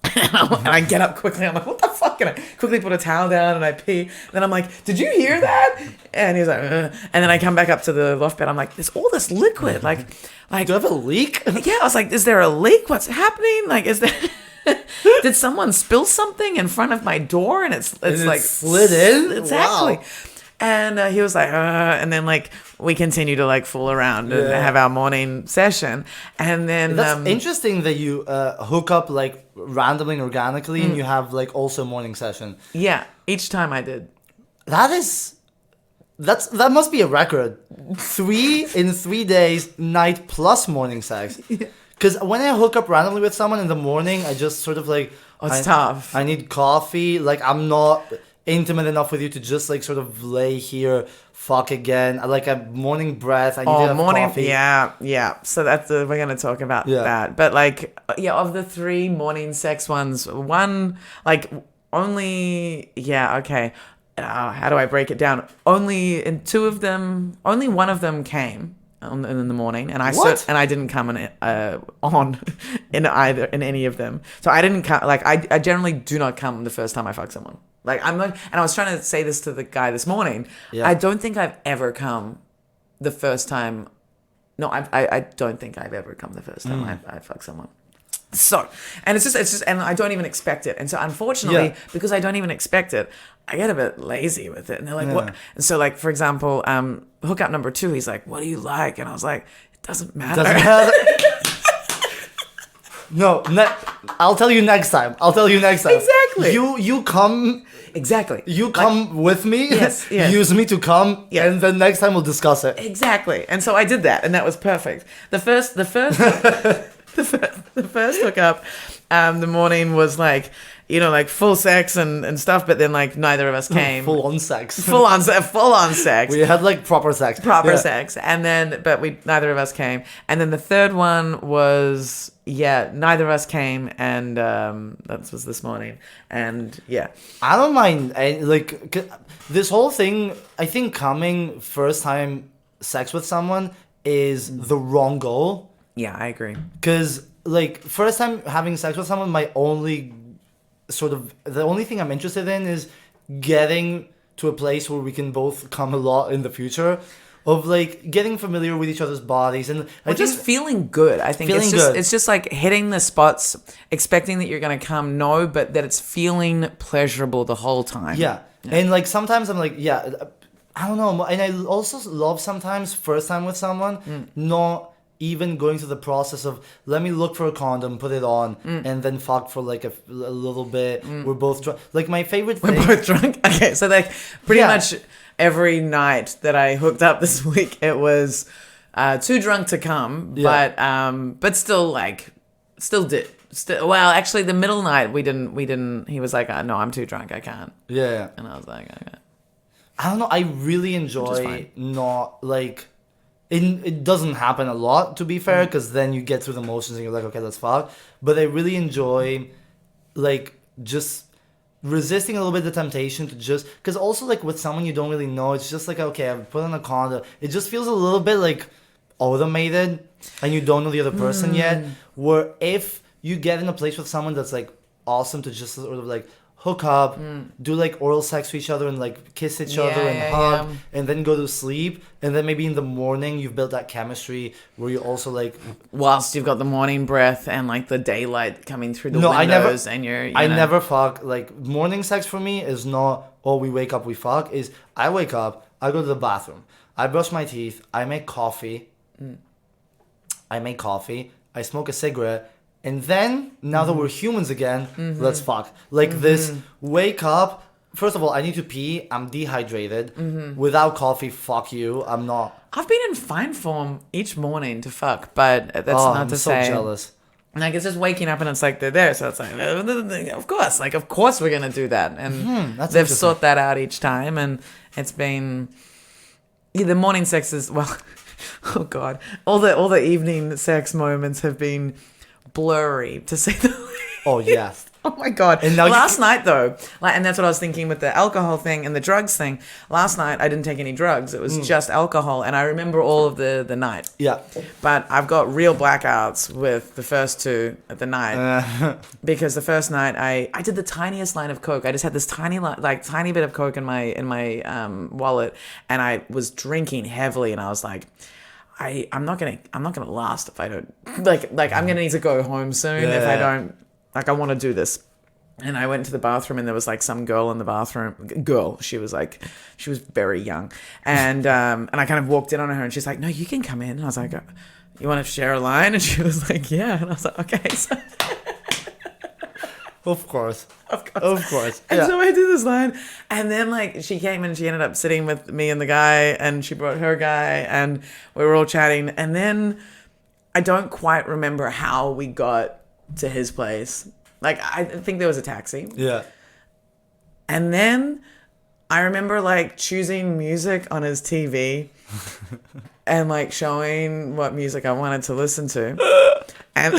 And I get up quickly. I'm like, what the fuck? And I quickly put a towel down and I pee. Then I'm like, did you hear that? And he's like, Ugh. And then I come back up to the loft bed. I'm like, there's all this liquid. Like, do you have a leak? Yeah, I was like, is there a leak? What's happening? Like, is there... Did someone spill something in front of my door? And it's like slid in? Exactly. Wow. And he was like, and then like we continue to like fool around and have our morning session. And then that's interesting that you hook up like randomly and organically, and you have like also morning session. Yeah, each time I did. That must be a record. 3 in 3 days, night plus morning sex. Because when I hook up randomly with someone in the morning, I just sort of like... Oh, it's tough. I need coffee. Like, I'm not intimate enough with you to just like sort of lay here, fuck again. I like a morning breath. I need to have coffee. Yeah. So that's we're going to talk about that. But like, of the 3 morning sex ones, one, like only... Yeah, okay. How do I break it down? Only in 2 of them... Only one of them came in the morning, and I didn't come in any of them. So I didn't come. Like I generally do not come the first time I fuck someone. Like I'm not. And I was trying to say this to the guy this morning. Yeah. I don't think I've ever come the first time. No, I don't think I've ever come the first time I fuck someone. So, and it's just, and I don't even expect it. And so, unfortunately, because I don't even expect it, I get a bit lazy with it. And they're like, what? And so, like, for example, hookup number 2, he's like, what do you like? And I was like, it doesn't matter. No, I'll tell you next time. Exactly. You come. Exactly. You come with me. Yes. Use me to come. Yeah. And then next time we'll discuss it. Exactly. And so I did that, and that was perfect. The first hookup, the morning was like, like full sex and stuff, but then like neither of us came. Full on sex. Full on sex. We had like proper sex. Sex. And then, but neither of us came. And then the third one was, neither of us came, and that was this morning. And I don't mind. Like this whole thing, I think coming first time sex with someone is the wrong goal. Yeah, I agree. Because, like, first time having sex with someone, the only thing I'm interested in is getting to a place where we can both come a lot in the future, of, like, getting familiar with each other's bodies. And just feeling good. I think it's just like hitting the spots, expecting that you're going to come, but that it's feeling pleasurable the whole time. Yeah. And, like, sometimes I'm like, I don't know. And I also love sometimes first time with someone, not even going through the process of let me look for a condom, put it on, and then fuck for like a little bit. We're both drunk. Like my favorite thing. We're both drunk. Okay, so like pretty much every night that I hooked up this week, it was too drunk to come, but still did. Well, actually, the middle night we didn't. He was like, "No, I'm too drunk. I can't." Yeah. And I was like, "Okay." I don't know. I really enjoy not like. It doesn't happen a lot, to be fair, because then you get through the motions and you're like, okay, let's fuck. But I really enjoy, like, just resisting a little bit the temptation to just... Because also, like, with someone you don't really know, it's just like, okay, I've put on a condom. It just feels a little bit, like, automated, and you don't know the other person yet. Where if you get in a place with someone that's, like, awesome to just sort of, like, hook up, do like oral sex to each other and like kiss each other and hug, and then go to sleep, and then maybe in the morning you've built that chemistry where you also like whilst you've got the morning breath and like the daylight coming through the windows and I never fuck. Like morning sex for me is not we wake up we fuck. Is I wake up, I go to the bathroom, I brush my teeth, I make coffee, I smoke a cigarette. And then, now that we're humans again, let's fuck. Like this, wake up. First of all, I need to pee. I'm dehydrated. Without coffee, fuck you. I'm not. I've been in fine form each morning to fuck, but that's not to say. I'm so jealous. Like, it's just waking up and it's like they're there. So it's like, of course we're going to do that. And they've sought that out each time. And it's been, the morning sex is, well, oh God. All the evening sex moments have been blurry, to say the least. Oh yeah. Oh my God. And now last night though, like, and that's what I was thinking with the alcohol thing and the drugs thing. Last night I didn't take any drugs. It was just alcohol, and I remember all of the night. Yeah. But I've got real blackouts with the first two at the night because the first night I did the tiniest line of coke. I just had this tiny bit of coke in my wallet, and I was drinking heavily, and I was like, I'm not gonna last if I don't like I'm gonna need to go home soon if I don't, like, I want to do this. And I went to the bathroom, and there was like some girl in the bathroom. She was very young, and I kind of walked in on her, and she's like, "No, you can come in." And I was like, "You want to share a line?" And she was like, "Yeah." And I was like, "Okay." So Of course. And so I did this line, and then like she came and she ended up sitting with me and the guy, and she brought her guy, and we were all chatting, and then I don't quite remember how we got to his place. Like, I think there was a taxi. Yeah. And then I remember like choosing music on his TV and like showing what music I wanted to listen to. And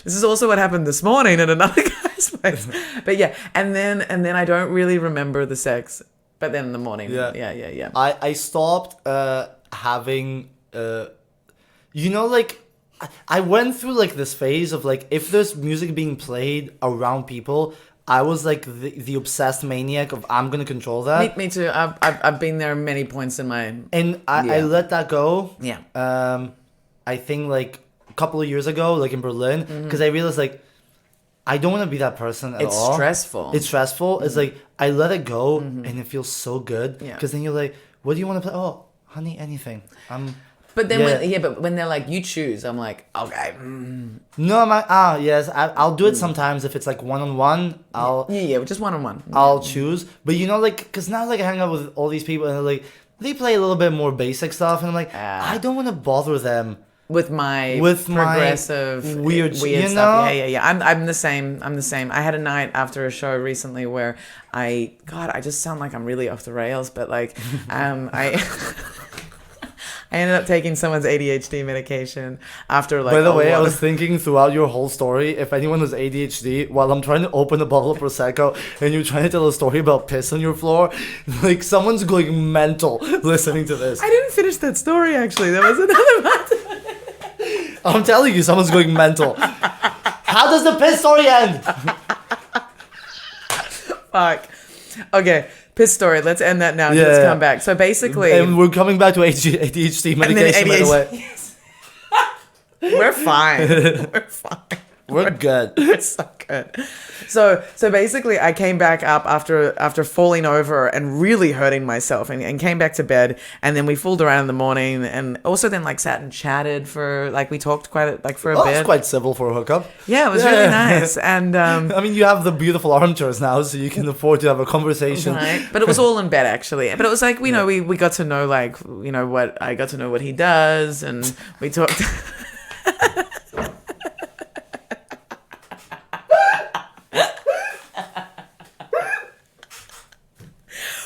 this is also what happened this morning at another guy's place. But yeah, and then I don't really remember the sex. But then in the morning, yeah. I stopped having, like, I went through like this phase of like, if there's music being played around people, I was like the obsessed maniac of I'm gonna control that. Me too. I've been there many points in my. And I let that go. Yeah. I think like a couple of years ago, like in Berlin, because I realized like I don't want to be that person at all. It's stressful. It's like I let it go, and it feels so good. Yeah. Because then you're like, what do you want to play? Oh, honey, anything. But then when they're like, you choose, I'm like, okay. No, I'm like, yes, I'll do it sometimes if it's like one-on-one. Just one-on-one. I'll choose. But like, because now like I hang out with all these people and they're like, they play a little bit more basic stuff, and I'm like, I don't want to bother them with my progressive weird stuff. Yeah. I'm the same. I had a night after a show recently where I just sound like I'm really off the rails, but like I ended up taking someone's ADHD medication after like. By the way, I was thinking throughout your whole story, if anyone has ADHD, while I'm trying to open a bottle of Prosecco and you're trying to tell a story about piss on your floor, like someone's going mental listening to this. I didn't finish that story actually. There was another part. I'm telling you, someone's going mental. How does the piss story end? Fuck. Okay. Piss story. Let's end that now. Let's come back. So basically, and we're coming back to ADHD medication. By the way, we're fine. We're fine. We're good. It's so good. So basically, I came back up after falling over and really hurting myself, and came back to bed, and then we fooled around in the morning, and also then like sat and chatted for like we talked for a bit. It's quite civil for a hookup. Yeah, it was really nice, and I mean, you have the beautiful armchairs now, so you can afford to have a conversation. Right. But it was all in bed actually. But it was like we got to know like what I got to know what he does, and we talked.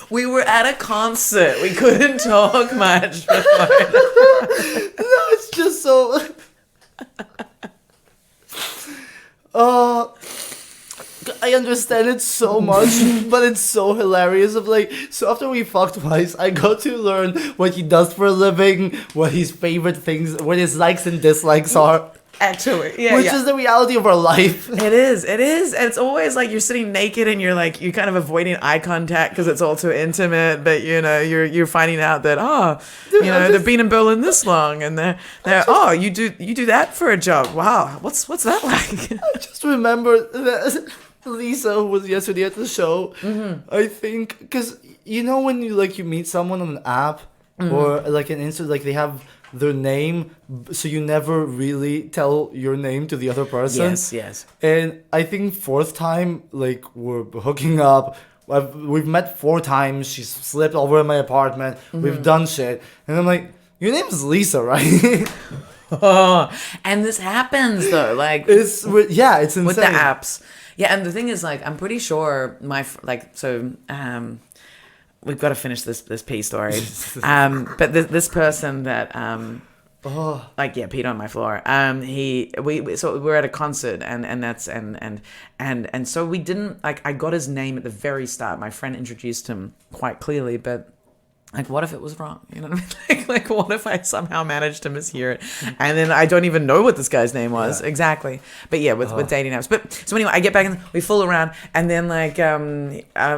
We were at a concert. We couldn't talk much before. No, it's just so. I understand it so much, but it's so hilarious. So after we fucked twice, I got to learn what he does for a living, what his favorite things, what his likes and dislikes are. Actually, yeah, which is the reality of our life. It is. And it's always like you're sitting naked and you're kind of avoiding eye contact because it's all too intimate. But you're finding out that they've been in Berlin this long, and you do that for a job. Wow, what's that like? I just remember that Lisa, who was yesterday at the show, I think, because when you meet someone on an app or like an Insta, like they have their name, so you never really tell your name to the other person. Yes. And I think fourth time, like, we're hooking up. We've met 4 times. She's slept over in my apartment. We've done shit. And I'm like, your name is Lisa, right? And this happens, though. Like, it's insane. With the apps. Yeah, and the thing is, like, I'm pretty sure we've got to finish this pee story. But this person that peed on my floor. So we're at a concert, and so we didn't I got his name at the very start. My friend introduced him quite clearly, but like, what if it was wrong? You know what I mean? Like, what if I somehow managed to mishear it, and then I don't even know what this guy's name was exactly? But yeah, with dating apps. But so anyway, I get back and we fool around, and then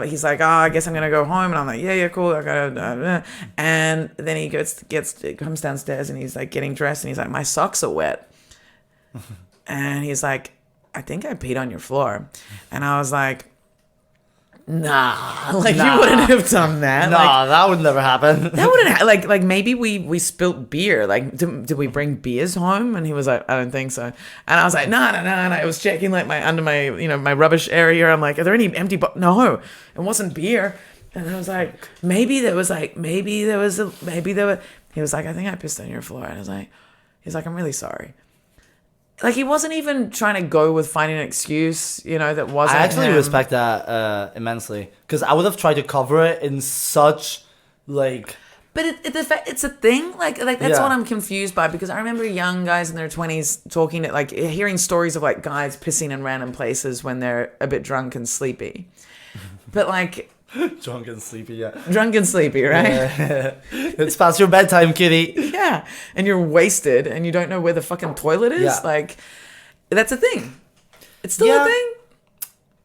he's like, I guess I'm gonna go home, and I'm like, yeah, cool. I gotta, and then he comes downstairs, and he's like getting dressed, and he's like, my socks are wet, and he's like, I think I peed on your floor, and I was like, Nah, you wouldn't have done that. Nah, that would never happen. That wouldn't like maybe we spilt beer. Like, did we bring beers home? And he was like, I don't think so. And I was like, no. I was checking like under my my rubbish area. I'm like, are there any empty? No, it wasn't beer. And I was like, maybe there was. He was like, I think I pissed on your floor. And he's like, I'm really sorry. Like, he wasn't even trying to go with finding an excuse, that wasn't I actually him. respect that immensely. Because I would have tried to cover it in such, like... But it's a thing? Like that's what I'm confused by. Because I remember young guys in their 20s talking, hearing stories of, like, guys pissing in random places when they're a bit drunk and sleepy. But, like... Drunk and sleepy, yeah. Drunk and sleepy, right? Yeah. It's past your bedtime, kitty. Yeah. And you're wasted and you don't know where the fucking toilet is. Yeah. Like, that's a thing. It's still a thing.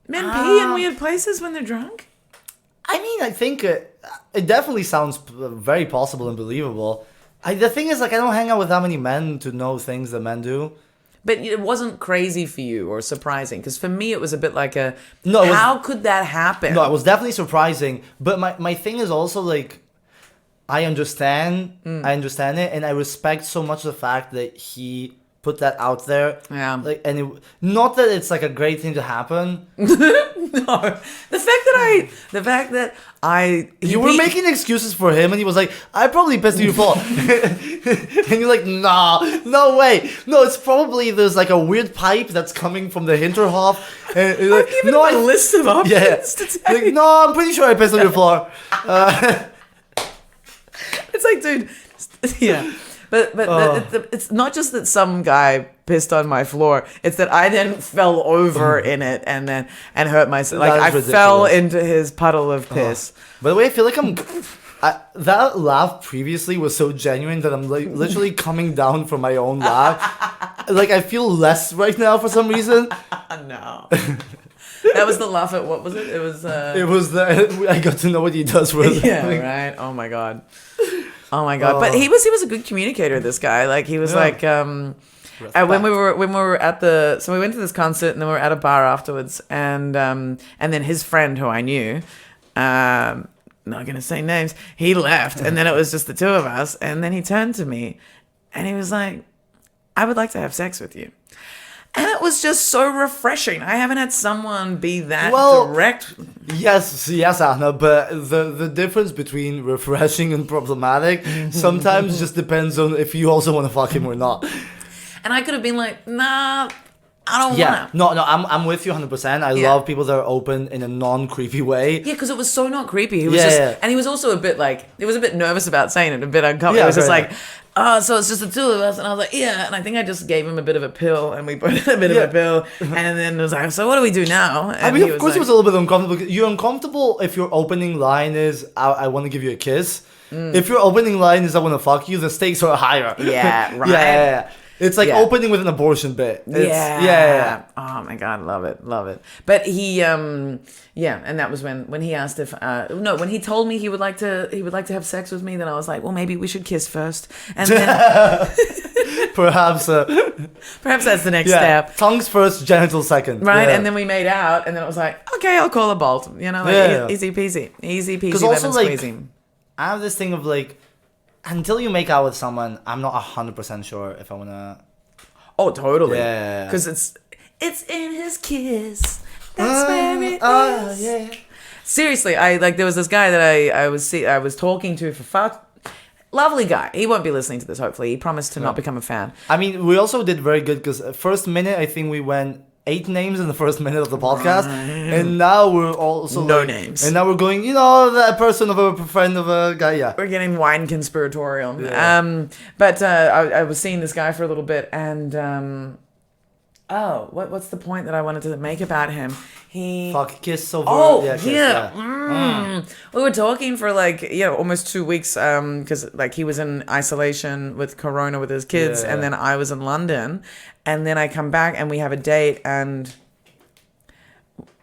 Men pee in weird places when they're drunk. I mean, I think it definitely sounds very possible and believable. The thing is, like, I don't hang out with that many men to know things that men do. But it wasn't crazy for you or surprising, because for me it was a bit like how could that happen? No, it was definitely surprising. But my thing is also, like, I understand it, and I respect so much the fact that he put that out there. Yeah. Like, and not that it's like a great thing to happen. No, the fact that you were making excuses for him, and he was like, I probably pissed on your floor. And you're like, nah, no way. No, it's probably there's like a weird pipe that's coming from the Hinterhof. And like, I've given a list of options to tell you. No, I'm pretty sure I pissed on your floor. It's like, dude, yeah. But it's not just that some guy pissed on my floor. It's that I then fell over in it and hurt myself. Like, I fell into his puddle of piss. By the way, I feel like that laugh previously was so genuine that I'm like literally coming down from my own laugh. Like, I feel less right now for some reason. No. That was the laugh at, what was it? It was I got to know what he does for a living. Yeah, right. Oh my god. But he was a good communicator, this guy. Like, he was like, when we were at so we went to this concert and then we were at a bar afterwards, and then his friend who I knew, not gonna say names, he left, and then it was just the two of us, and then he turned to me, and he was like, "I would like to have sex with you." And it was just so refreshing. I haven't had someone be that direct. Yes, Anna, but the difference between refreshing and problematic sometimes just depends on if you also want to fuck him or not. And I could have been like, nah, I don't want to. No, I'm with you 100%. I love people that are open in a non-creepy way. Yeah, because it was so not creepy. He was and he was also a bit like, he was a bit nervous about saying it, a bit uncomfortable. It was just like, oh, so it's just the two of us. And I was like, yeah. And I think I just gave him a bit of a pill, and we put in a bit of a pill. And then it was like, so what do we do now? And I mean, of course, it was a little bit uncomfortable. You're uncomfortable if your opening line is, I want to give you a kiss. If your opening line is, I want to fuck you, the stakes are higher. Yeah, right. Yeah. It's like opening with an abortion bit. Yeah. Oh my God, love it. But he, and that was when he asked if, when he told me he would like to have sex with me, then I was like, well, maybe we should kiss first, and then perhaps that's the next step. Tongues first, genitals second. Right, yeah. And then we made out, and then it was like, okay, I'll call a bolt. You know, like easy peasy, lemon squeezy. I have this thing of like, until you make out with someone, I'm not 100% sure if I wanna. Oh, totally. Yeah. Because it's in his kiss. That's where it is. Yeah. Seriously, there was this guy that I was talking to for fuck. Lovely guy. He won't be listening to this. Hopefully, he promised to not become a fan. I mean, we also did very good because first minute I think we went 8 names in the first minute of the podcast, and now we're also no names. And now we're going, that person of a friend of a guy. Yeah, we're getting wine conspiratorial. Yeah. But I was seeing this guy for a little bit, and what's the point that I wanted to make about him? Kiss over. We were talking for almost 2 weeks because he was in isolation with Corona with his kids, and then I was in London, and then I come back and we have a date, and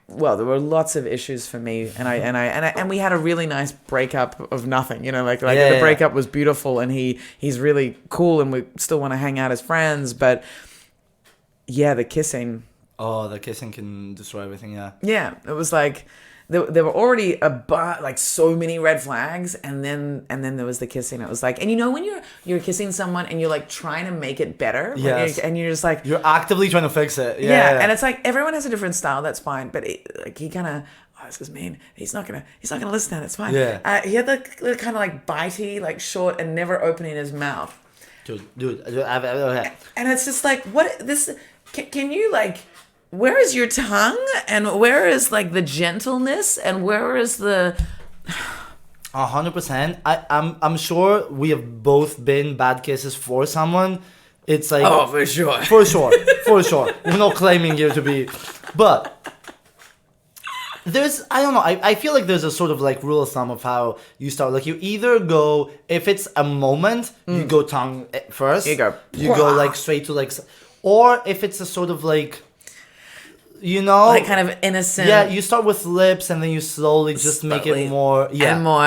there were lots of issues for me, and we had a really nice breakup of nothing, the breakup was beautiful, and he's really cool, and we still want to hang out as friends, but the kissing. Oh, the kissing can destroy everything, yeah. Yeah, it was like there were already so many red flags, and then there was the kissing. It was like, and when you're kissing someone and you're trying to make it better, yes. and you're just like, you're actively trying to fix it. Yeah. And it's like everyone has a different style. That's fine, but he kind of. Oh, this is mean. He's not gonna listen to that. It's fine. Yeah. He had the kind of bitey, short, and never opening his mouth. Dude, and it's just like, what this? Can you where is your tongue, and where is the gentleness, and where is the 100%. I'm sure we have both been bad kisses for someone. It's like, oh, for sure. We're not claiming here to be, but there's, I don't know, I feel like there's a sort of rule of thumb of how you start. You either go, if it's a moment, you go tongue first. You go straight to or if it's a sort of kind of innocent. Yeah, you start with lips and then you slowly just make it more. Yeah. And more.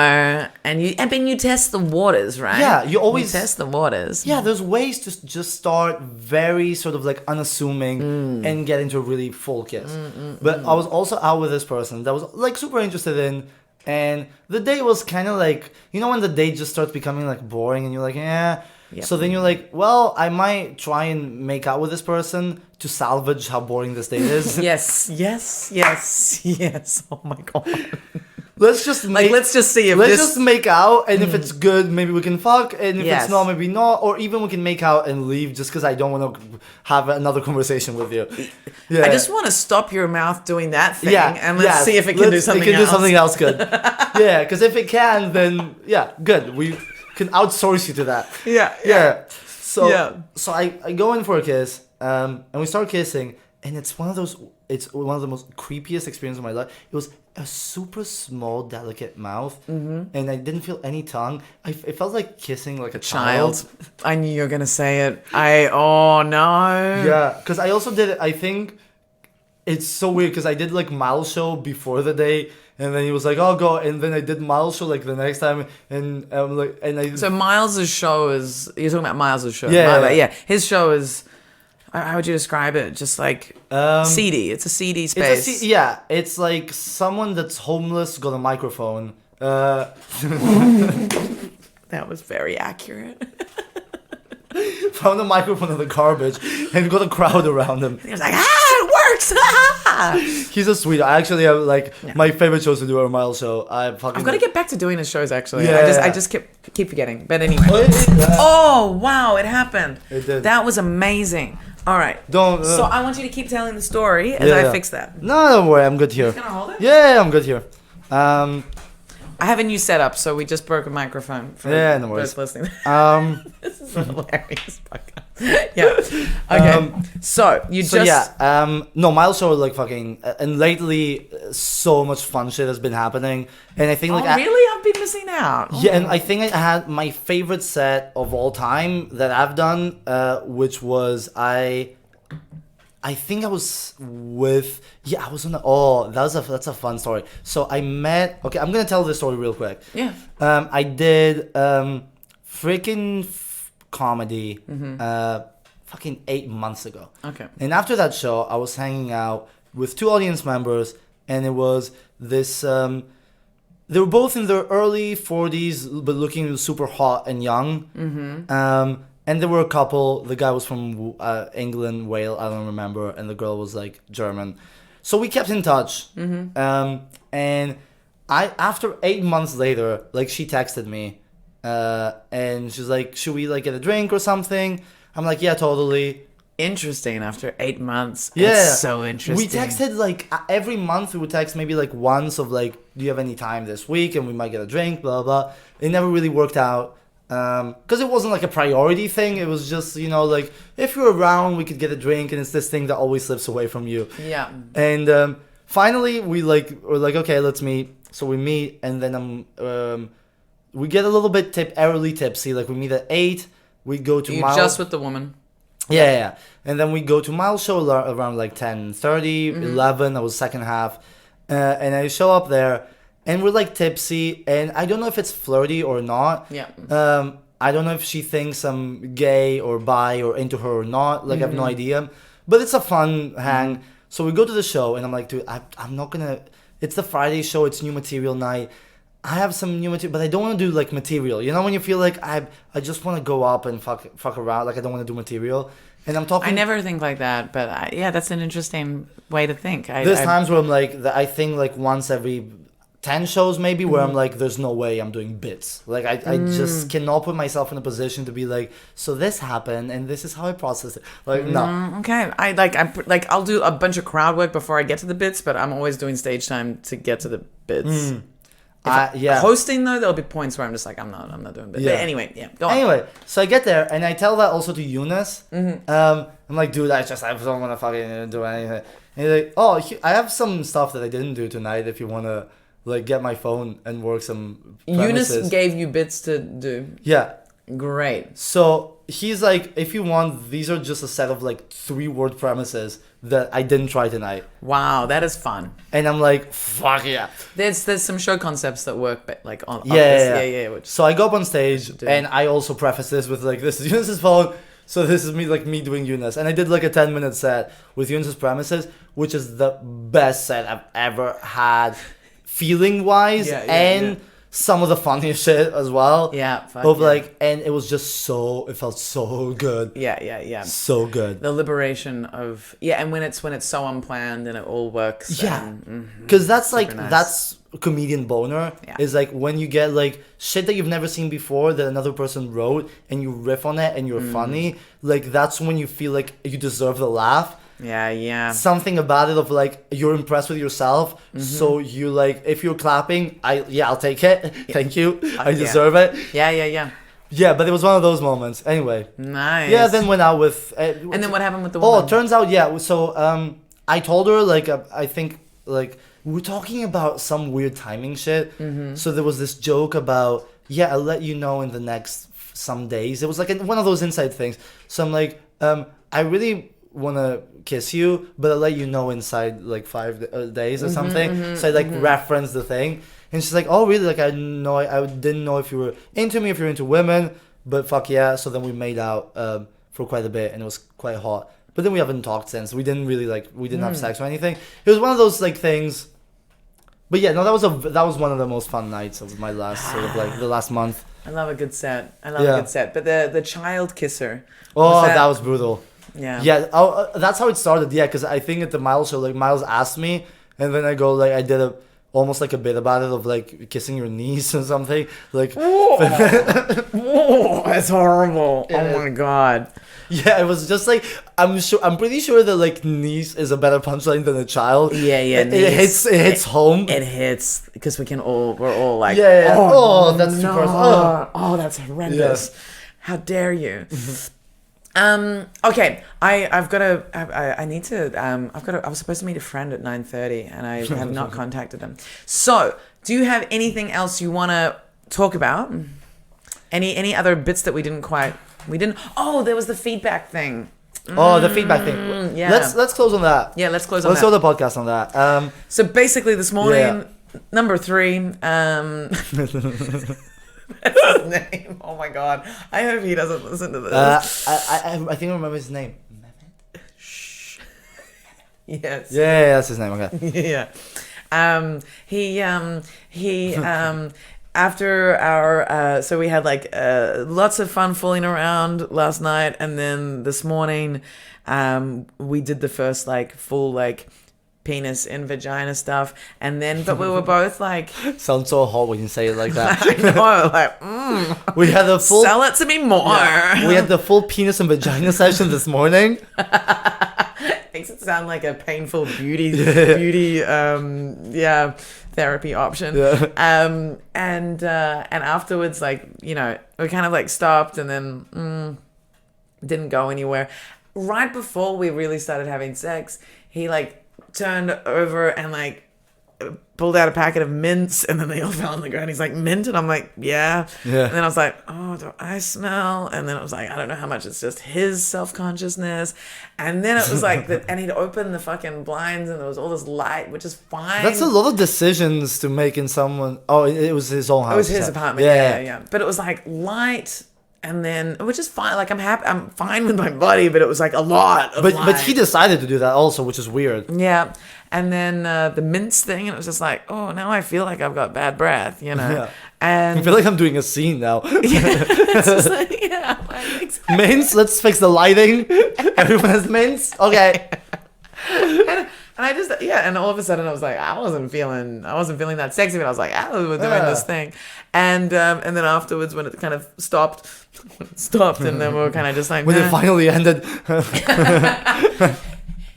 And then you test the waters, right? Yeah, you always test the waters. Yeah, there's ways to just start very sort of unassuming and get into a really full kiss. But I was also out with this person that was super interested in, and the date was kind of when the date just starts becoming boring and you're like, yeah. Yep. So then you're like, well, I might try and make out with this person to salvage how boring this date is. Yes. Oh my God. Let's just see if just make out, and if it's good, maybe we can fuck, and if it's not, maybe not, or even we can make out and leave just because I don't want to have another conversation with you. Yeah. I just want to stop your mouth doing that thing, and let's see if it can do something else. It can do something else good. Yeah, because if it can, then good. We can outsource you to that. Yeah. So I go in for a kiss, and we start kissing, and it's one of the most creepiest experiences of my life. It was a super small, delicate mouth, and I didn't feel any tongue. It felt like kissing a child. I knew you were gonna say it. Oh no. Yeah, because I also did it. I think it's so weird because I did Miles show before the day. And then he was like, "Oh, go." And then I did Miles' show the next time, and So Miles' show is, you're talking about Miles' show. Yeah. His show is How would you describe it? Just like seedy. It's a seedy It's space. it's like someone that's homeless got a microphone. That was very accurate. Found a microphone in the garbage and got a crowd around him. He was like, it works. He's a sweetheart. I actually have my favorite shows to do are Mile Show. I've got to get back to doing his shows actually. Yeah. I just keep forgetting. But anyway. Yeah. Oh wow, it happened. It did. That was amazing. All right. So I want you to keep telling the story as I fix that. No, don't worry. I'm good here. Just gonna hold it? Yeah, I'm good here. I have a new setup, so we just broke a microphone for no worries. those listening. This is a hilarious podcast. Yeah. Okay. No, Mile Show like fucking and lately so much fun shit has been happening, and I think really? I've been missing out. Yeah, and I think I had my favorite set of all time that I've done, which was I think I was with I was on that's a fun story. So I met I'm gonna tell this story real quick. Yeah. I did freaking comedy fucking 8 months ago. Okay. And after that show I was hanging out with two audience members, and it was this they were both in their early 40s but looking super hot and young. Mm-hmm. And there were a couple. The guy was from England, Wales, I don't remember, and the girl was like German. So we kept in touch. Mm-hmm. And after 8 months later, like she texted me, and she's like, "Should we like get a drink or something?" I'm like, "Yeah, totally." Interesting. After 8 months, Yeah, it's so interesting. We texted like every month. We would text maybe like once of like, "Do you have any time this week?" And we might get a drink. Blah blah. It never really worked out. Because it wasn't like a priority thing. It was just, like if you're around, we could get a drink, and it's this thing that always slips away from you. Yeah. And finally, were like, okay, let's meet. So we meet, and then we get a little bit early tipsy. Like we meet at 8. We go to Mile. Just with the woman. Yeah. And then we go to Mile Show around like 10:30, 11. That was second half, and I show up there. And we're like tipsy, and I don't know if it's flirty or not. Yeah. I don't know if she thinks I'm gay or bi or into her or not. Like I have no idea. But it's a fun hang. So we go to the show, and I'm like, dude, I'm not gonna. It's the Friday show. It's new material night. I have some new material, but I don't want to do like material. You know when you feel like I just want to go up and fuck around. Like I don't want to do material. And I'm talking. I never think like that, but that's an interesting way to think. There's times where I'm like, I think like once every 10 shows maybe where I'm like, there's no way I'm doing bits. Like I just cannot put myself in a position to be like, so this happened and this is how I process it. Like no. Okay. I'll do a bunch of crowd work before I get to the bits, but I'm always doing stage time to get to the bits. Hosting though, there'll be points where I'm just like, I'm not doing bits. Yeah. But anyway, go on. Anyway, so I get there and I tell that also to Eunice. I'm like, dude, I don't want to fucking do anything. And he's like, oh, I have some stuff that I didn't do tonight if you want to like get my phone and work some premises. Eunice gave you bits to do. Yeah. Great. So he's like, if you want, these are just a set of like 3-word premises that I didn't try tonight. Wow, that is fun. And I'm like, fuck yeah. There's some show concepts that work like on this. So I go up on stage and I also preface this with like, this is Eunice's phone. So this is me doing Eunice. And I did like a 10-minute set with Eunice's premises, which is the best set I've ever had. Feeling wise and some of the funniest shit as well. And it was just it felt so good. Yeah. So good. The liberation of and when it's so unplanned and it all works. Yeah. Because that's like nice. That's comedian boner. Yeah. Is like when you get like shit that you've never seen before that another person wrote and you riff on it and you're funny. Like that's when you feel like you deserve the laugh. Yeah. Something about it of like you're impressed with yourself, so you like if you're clapping, I'll take it. Thank you. I deserve it. Yeah. Yeah, but it was one of those moments. Anyway. Nice. Yeah, then went out with. And then what happened with the woman? Oh, it turns out So I told her like I think like we were talking about some weird timing shit. So there was this joke about I'll let you know in the next some days. It was like one of those inside things. So I'm like I really want to kiss you, but I'll let you know inside like 5 days or something. So I like reference the thing, and she's like, oh really? Like I didn't know if you were into me, if you're into women, but fuck yeah. So then we made out for quite a bit, and it was quite hot. But then we haven't talked since. We didn't really we didn't have sex or anything. It was one of those like things. But yeah, no, that was one of the most fun nights of my last sort of like the last month. I love a good set. I love a good set. But the child kisser. Oh, that was brutal. Yeah. Yeah. Oh, that's how it started. Yeah, because I think at the Miles show, like Miles asked me, and then I go like I did almost like a bit about it of like kissing your niece or something. Like, whoa, that's horrible. Yeah. Oh my god. Yeah, it was just like I'm pretty sure that like niece is a better punchline than a child. Yeah, It hits home. It hits because we're all like, Yeah. Oh, that's too personal. Oh, that's horrendous. Yeah. How dare you? Okay, I was supposed to meet a friend at 9:30 and I have not contacted them. So, do you have anything else you want to talk about? Any other bits that we didn't? Oh, there was the feedback thing. Oh, the feedback thing. Yeah. Let's close on that. Yeah, let's close the podcast on that. So basically this morning, number 3, that's his name. Oh my god. I hope he doesn't listen to this. I think I remember his name. Shh. Yes. Yeah, that's his name. Okay. Yeah. He after our so we had like lots of fun fooling around last night, and then this morning we did the first like full like penis in vagina stuff, and then but we were both like sounds so hot when you say it like that. I know, like we had a full sell it to me more. Yeah, we had the full penis and vagina session this morning. Makes it sound like a painful beauty therapy option. And afterwards, like, you know, we kind of like stopped and then didn't go anywhere. Right before we really started having sex, he like turned over and like pulled out a packet of mints, and then they all fell on the ground. He's like, mint? And I'm like, yeah. And then I was like, oh, do I smell? And then I was like, I don't know how much it's just his self-consciousness. And then it was like, and he'd opened the fucking blinds and there was all this light, which is fine. That's a lot of decisions to make in someone. Oh, it was his own house. It was his apartment. Yeah. But it was like light. And then, which is fine. Like, I'm fine with my body, but it was like a lot of light. But he decided to do that also, which is weird. Yeah. And then the mints thing, and it was just like, oh, now I feel like I've got bad breath, you know? Yeah. And I feel like I'm doing a scene now. It's just like, exactly. Mints, let's fix the lighting. Everyone has mints. Okay. And I just, and all of a sudden I was like, I wasn't feeling that sexy, but I was like, we're doing this thing. And then afterwards when it kind of stopped, and then we were kind of just like, when it finally ended.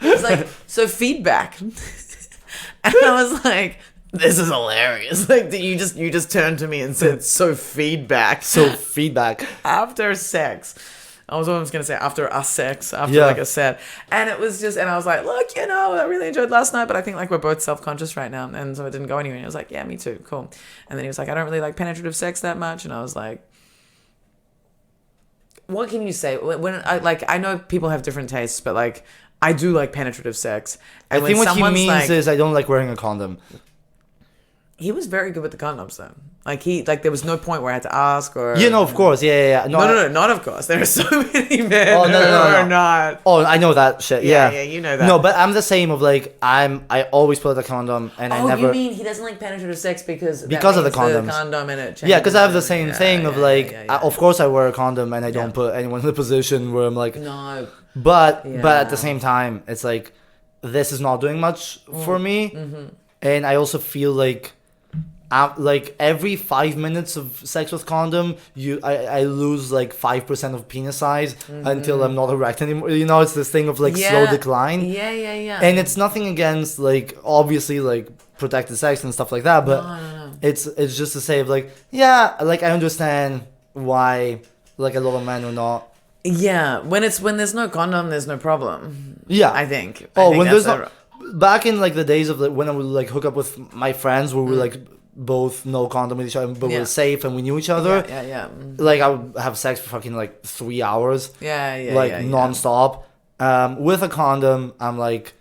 It's like, so feedback. And I was like, this is hilarious. Like, you just turned to me and said, so feedback. So feedback. After sex. I was going to say after a sex, like a set. And it was just, and I was like, look, you know, I really enjoyed last night, but I think like we're both self-conscious right now. And so it didn't go anywhere. And he was like, yeah, me too. Cool. And then he was like, I don't really like penetrative sex that much. And I was like, what can you say? When I know people have different tastes, but like, I do like penetrative sex. And I think what he means is I don't like wearing a condom. He was very good with the condoms though. Like there was no point where I had to ask or. You know, of course, yeah. No, not of course. There are so many men who are not. Oh, I know that shit. Yeah, you know that. No, but I'm the same of like I always put out a condom and I never. Oh, you mean he doesn't like penetrative sex because of the condoms? The condom in it. Yeah, because I have the same thing of like, of course I wear a condom and I don't put anyone in a position where I'm like. No. But at the same time, it's like this is not doing much for me, and I also feel like. Like every 5 minutes of sex with condom, I lose like 5% of penis size until I'm not erect anymore. You know, it's this thing of like slow decline. Yeah. And it's nothing against like obviously like protected sex and stuff like that, but no. it's just to say of like like I understand why like a lot of men are not. Yeah, when there's no condom, there's no problem. Yeah, I think. When there's no. Back in like the days of like when I would like hook up with my friends, where we were like. Both no condom with each other, but we were safe and we knew each other. Yeah. Like I would have sex for fucking like 3 hours. Like nonstop. With a condom, I'm like,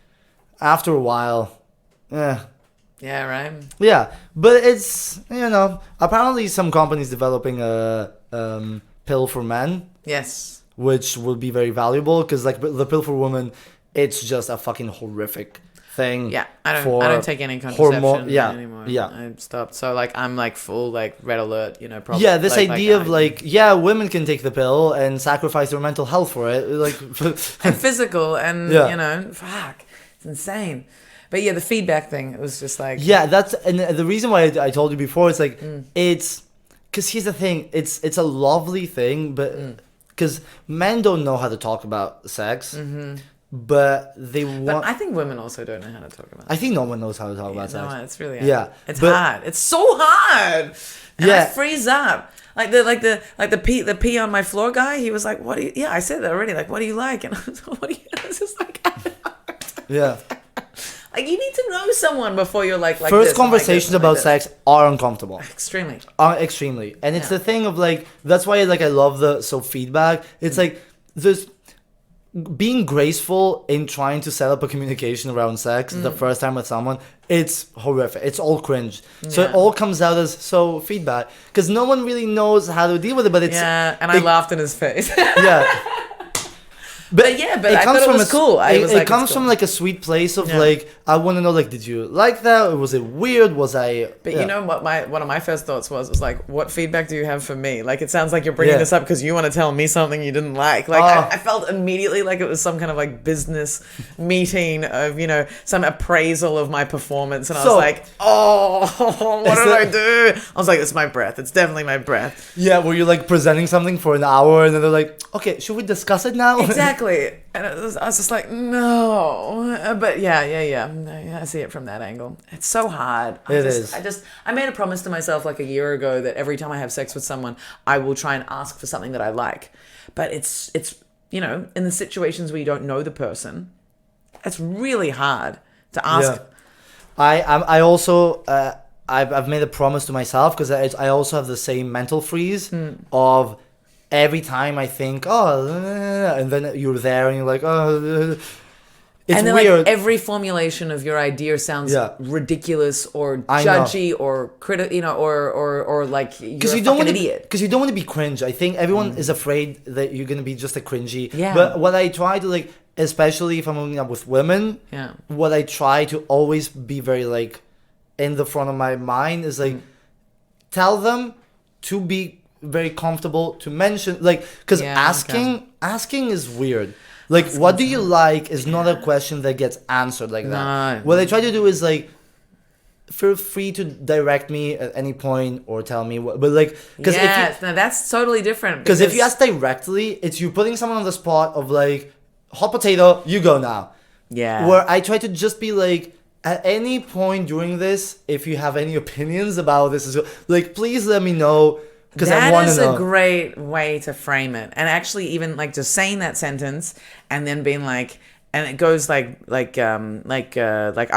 after a while, Yeah, right. Yeah, but it's apparently some companies developing a pill for men. Yes. which will be very valuable because like the pill for women, it's just a fucking horrific thing. Yeah, I don't take any contraception anymore. Yeah, I stopped. So like I'm like full like red alert, you know. Probably, yeah, this idea of like women can take the pill and sacrifice their mental health for it, like and physical and you know, fuck, it's insane. But yeah, the feedback thing, it was just like that's and the reason why I told you before, it's like it's because here's the thing, it's a lovely thing, but because men don't know how to talk about sex. But they want. But I think women also don't know how to talk about it. I think no one knows how to talk about sex. No, it's really hard. Yeah. It's hard. It's so hard. And I freeze up. Like the pee on my floor guy, he was like, "What do you?" Yeah, I said that already. Like, what do you like? And I was, what do you? I was just like, yeah. Like you need to know someone before you're like first this, conversations about sex are uncomfortable. Extremely. Extremely, and it's the thing of like that's why like I love the feedback. It's like there's. Being graceful in trying to set up a communication around sex the first time with someone, it's horrific. It's all cringe. So it all comes out as feedback because no one really knows how to deal with it. But it's I laughed in his face. Yeah. But I thought it was cool. It comes from like a sweet place of like I want to know like did you like that or was it weird? Was I? But you know what one of my first thoughts was like what feedback do you have for me? Like it sounds like you're bringing this up because you want to tell me something you didn't like. Like I felt immediately like it was some kind of like business meeting of some appraisal of my performance, and I was like, what did I do? I was like, it's my breath. It's definitely my breath. Yeah, were you like presenting something for an hour and then they're like, okay, should we discuss it now? Exactly. And I was just like, no. But yeah, I see it from that angle. It's so hard. I made a promise to myself like a year ago that every time I have sex with someone, I will try and ask for something that I like. But it's in the situations where you don't know the person, it's really hard to ask. Yeah. I also I've made a promise to myself because I also have the same mental freeze of every time I think, and then you're there and you're like, it's and then weird. Like every formulation of your idea sounds ridiculous or judgy or or like you're a fucking idiot. Because you don't want to be cringe. I think everyone is afraid that you're gonna be just a cringy. Yeah. But what I try to like, especially if I'm hooking up with women, what I try to always be very like in the front of my mind is like tell them to be very comfortable to mention like because asking is weird. Like what do you like is not a question that gets answered like that. What I try to do is like feel free to direct me at any point or tell me what, but like because that's totally different because if you ask directly it's you putting someone on the spot of like hot potato, you go now. Where I try to just be like at any point during this, if you have any opinions about this, like please let me know. That is a great way to frame it, and actually, even like just saying that sentence and then being like, and it goes like I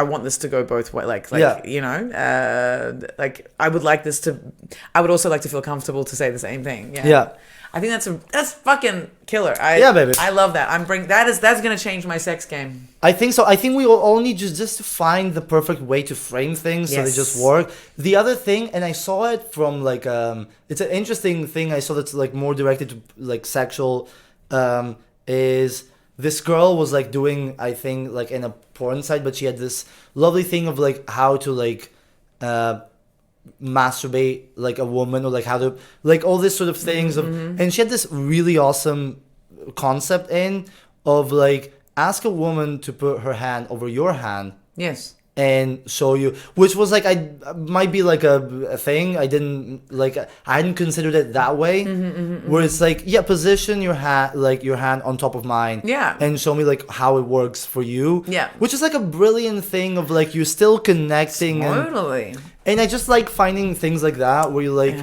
want this to go both ways, like I would like this to, I would also like to feel comfortable to say the same thing. I think that's fucking killer. Baby. I love that. That's gonna change my sex game. I think so. I think we all need just to find the perfect way to frame things so they just work. The other thing, and I saw it from like it's an interesting thing I saw that's like more directed to like sexual, is this girl was like doing, I think like in a porn site, but she had this lovely thing of like how to like masturbate like a woman or like how to like all this sort of things and she had this really awesome concept of like ask a woman to put her hand over your hand and show you, which was like I might be like a thing I hadn't considered it that way, where it's like position your hand on top of mine and show me like how it works for you, which is like a brilliant thing of like you're still connecting totally. And I just like finding things like that where you're like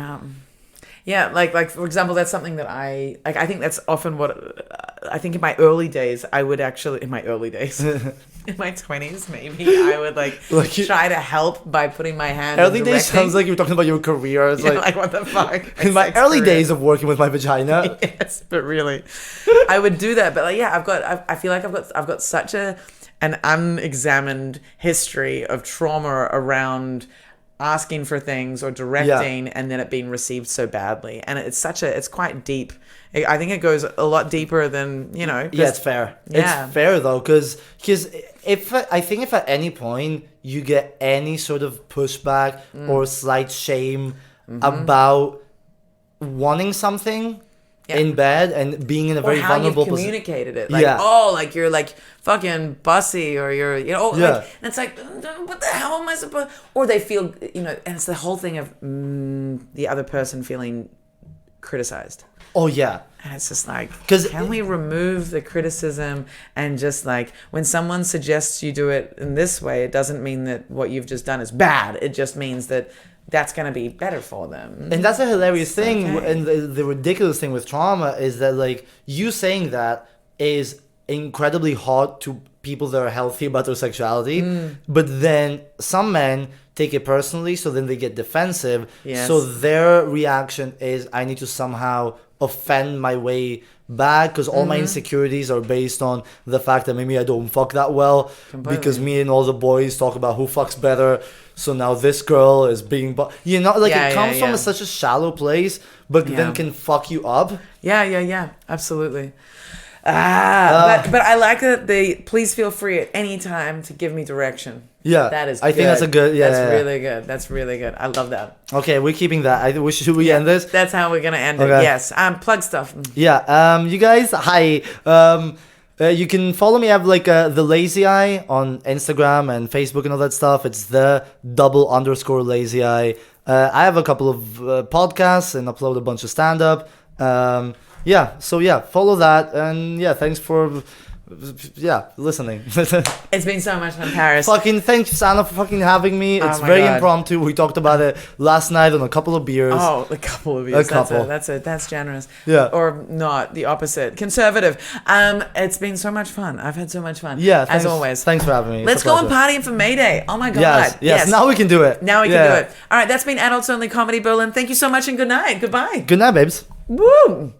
like for example, that's something that I think that's often what I think in my early days I would actually in my 20s maybe I would like try to help by putting my hand early days sounds like you're talking about your career. It's like what the fuck. In my early days of working with my vagina. Yes, but really I would do that, but like I feel like I've got such an unexamined history of trauma around asking for things or directing and then it being received so badly. And it's quite deep. I think it goes a lot deeper than, you know. Yeah, it's fair. Yeah. It's fair though, because if at any point you get any sort of pushback or slight shame about wanting something in bed and being in a very vulnerable position. Or how you've communicated it. Like, you're like fucking bussy or you're, you know, and it's like, what the hell am I supposed, or they feel, you know, and it's the whole thing of the other person feeling criticized. Oh, yeah. And it's just like, can we remove the criticism and just like, when someone suggests you do it in this way, it doesn't mean that what you've just done is bad. It just means that that's going to be better for them. And that's a hilarious thing. Okay. And the ridiculous thing with trauma is that, like, you saying that is incredibly hard to people that are healthy about their sexuality. But then some men take it personally, so then they get defensive. Yes. So their reaction is, I need to somehow offend my way back because all my insecurities are based on the fact that maybe I don't fuck that well. Completely. Because me and all the boys talk about who fucks better. So now this girl is being, you know, like it comes from such a shallow place, but then can fuck you up. Yeah, absolutely. But I like that they please feel free at any time to give me direction. Yeah, that is. I think that's a good. Yeah, that's really good. That's really good. I love that. Okay, we're keeping that. Should we end this? That's how we're gonna end it. Yes. Plug stuff. Yeah. You guys, hi. You can follow me. I have like the Lazy Eye on Instagram and Facebook and all that stuff. It's the _Lazy Eye. I have a couple of podcasts and upload a bunch of stand up. So follow that, and thanks for listening. It's been so much fun, Paris. Fucking thanks, Anna, for fucking having me. It's very impromptu. We talked about it last night on a couple of beers. Oh, a couple of beers. That's generous. Yeah. Or not, the opposite. Conservative. It's been so much fun. I've had so much fun. Yeah, as always. Thanks for having me. Let's go and partying for May Day. Oh my God. Yes. Now we can do it. Now we can do it. All right, that's been Adults Only Comedy Berlin. Thank you so much and good night. Goodbye. Good night, babes. Woo!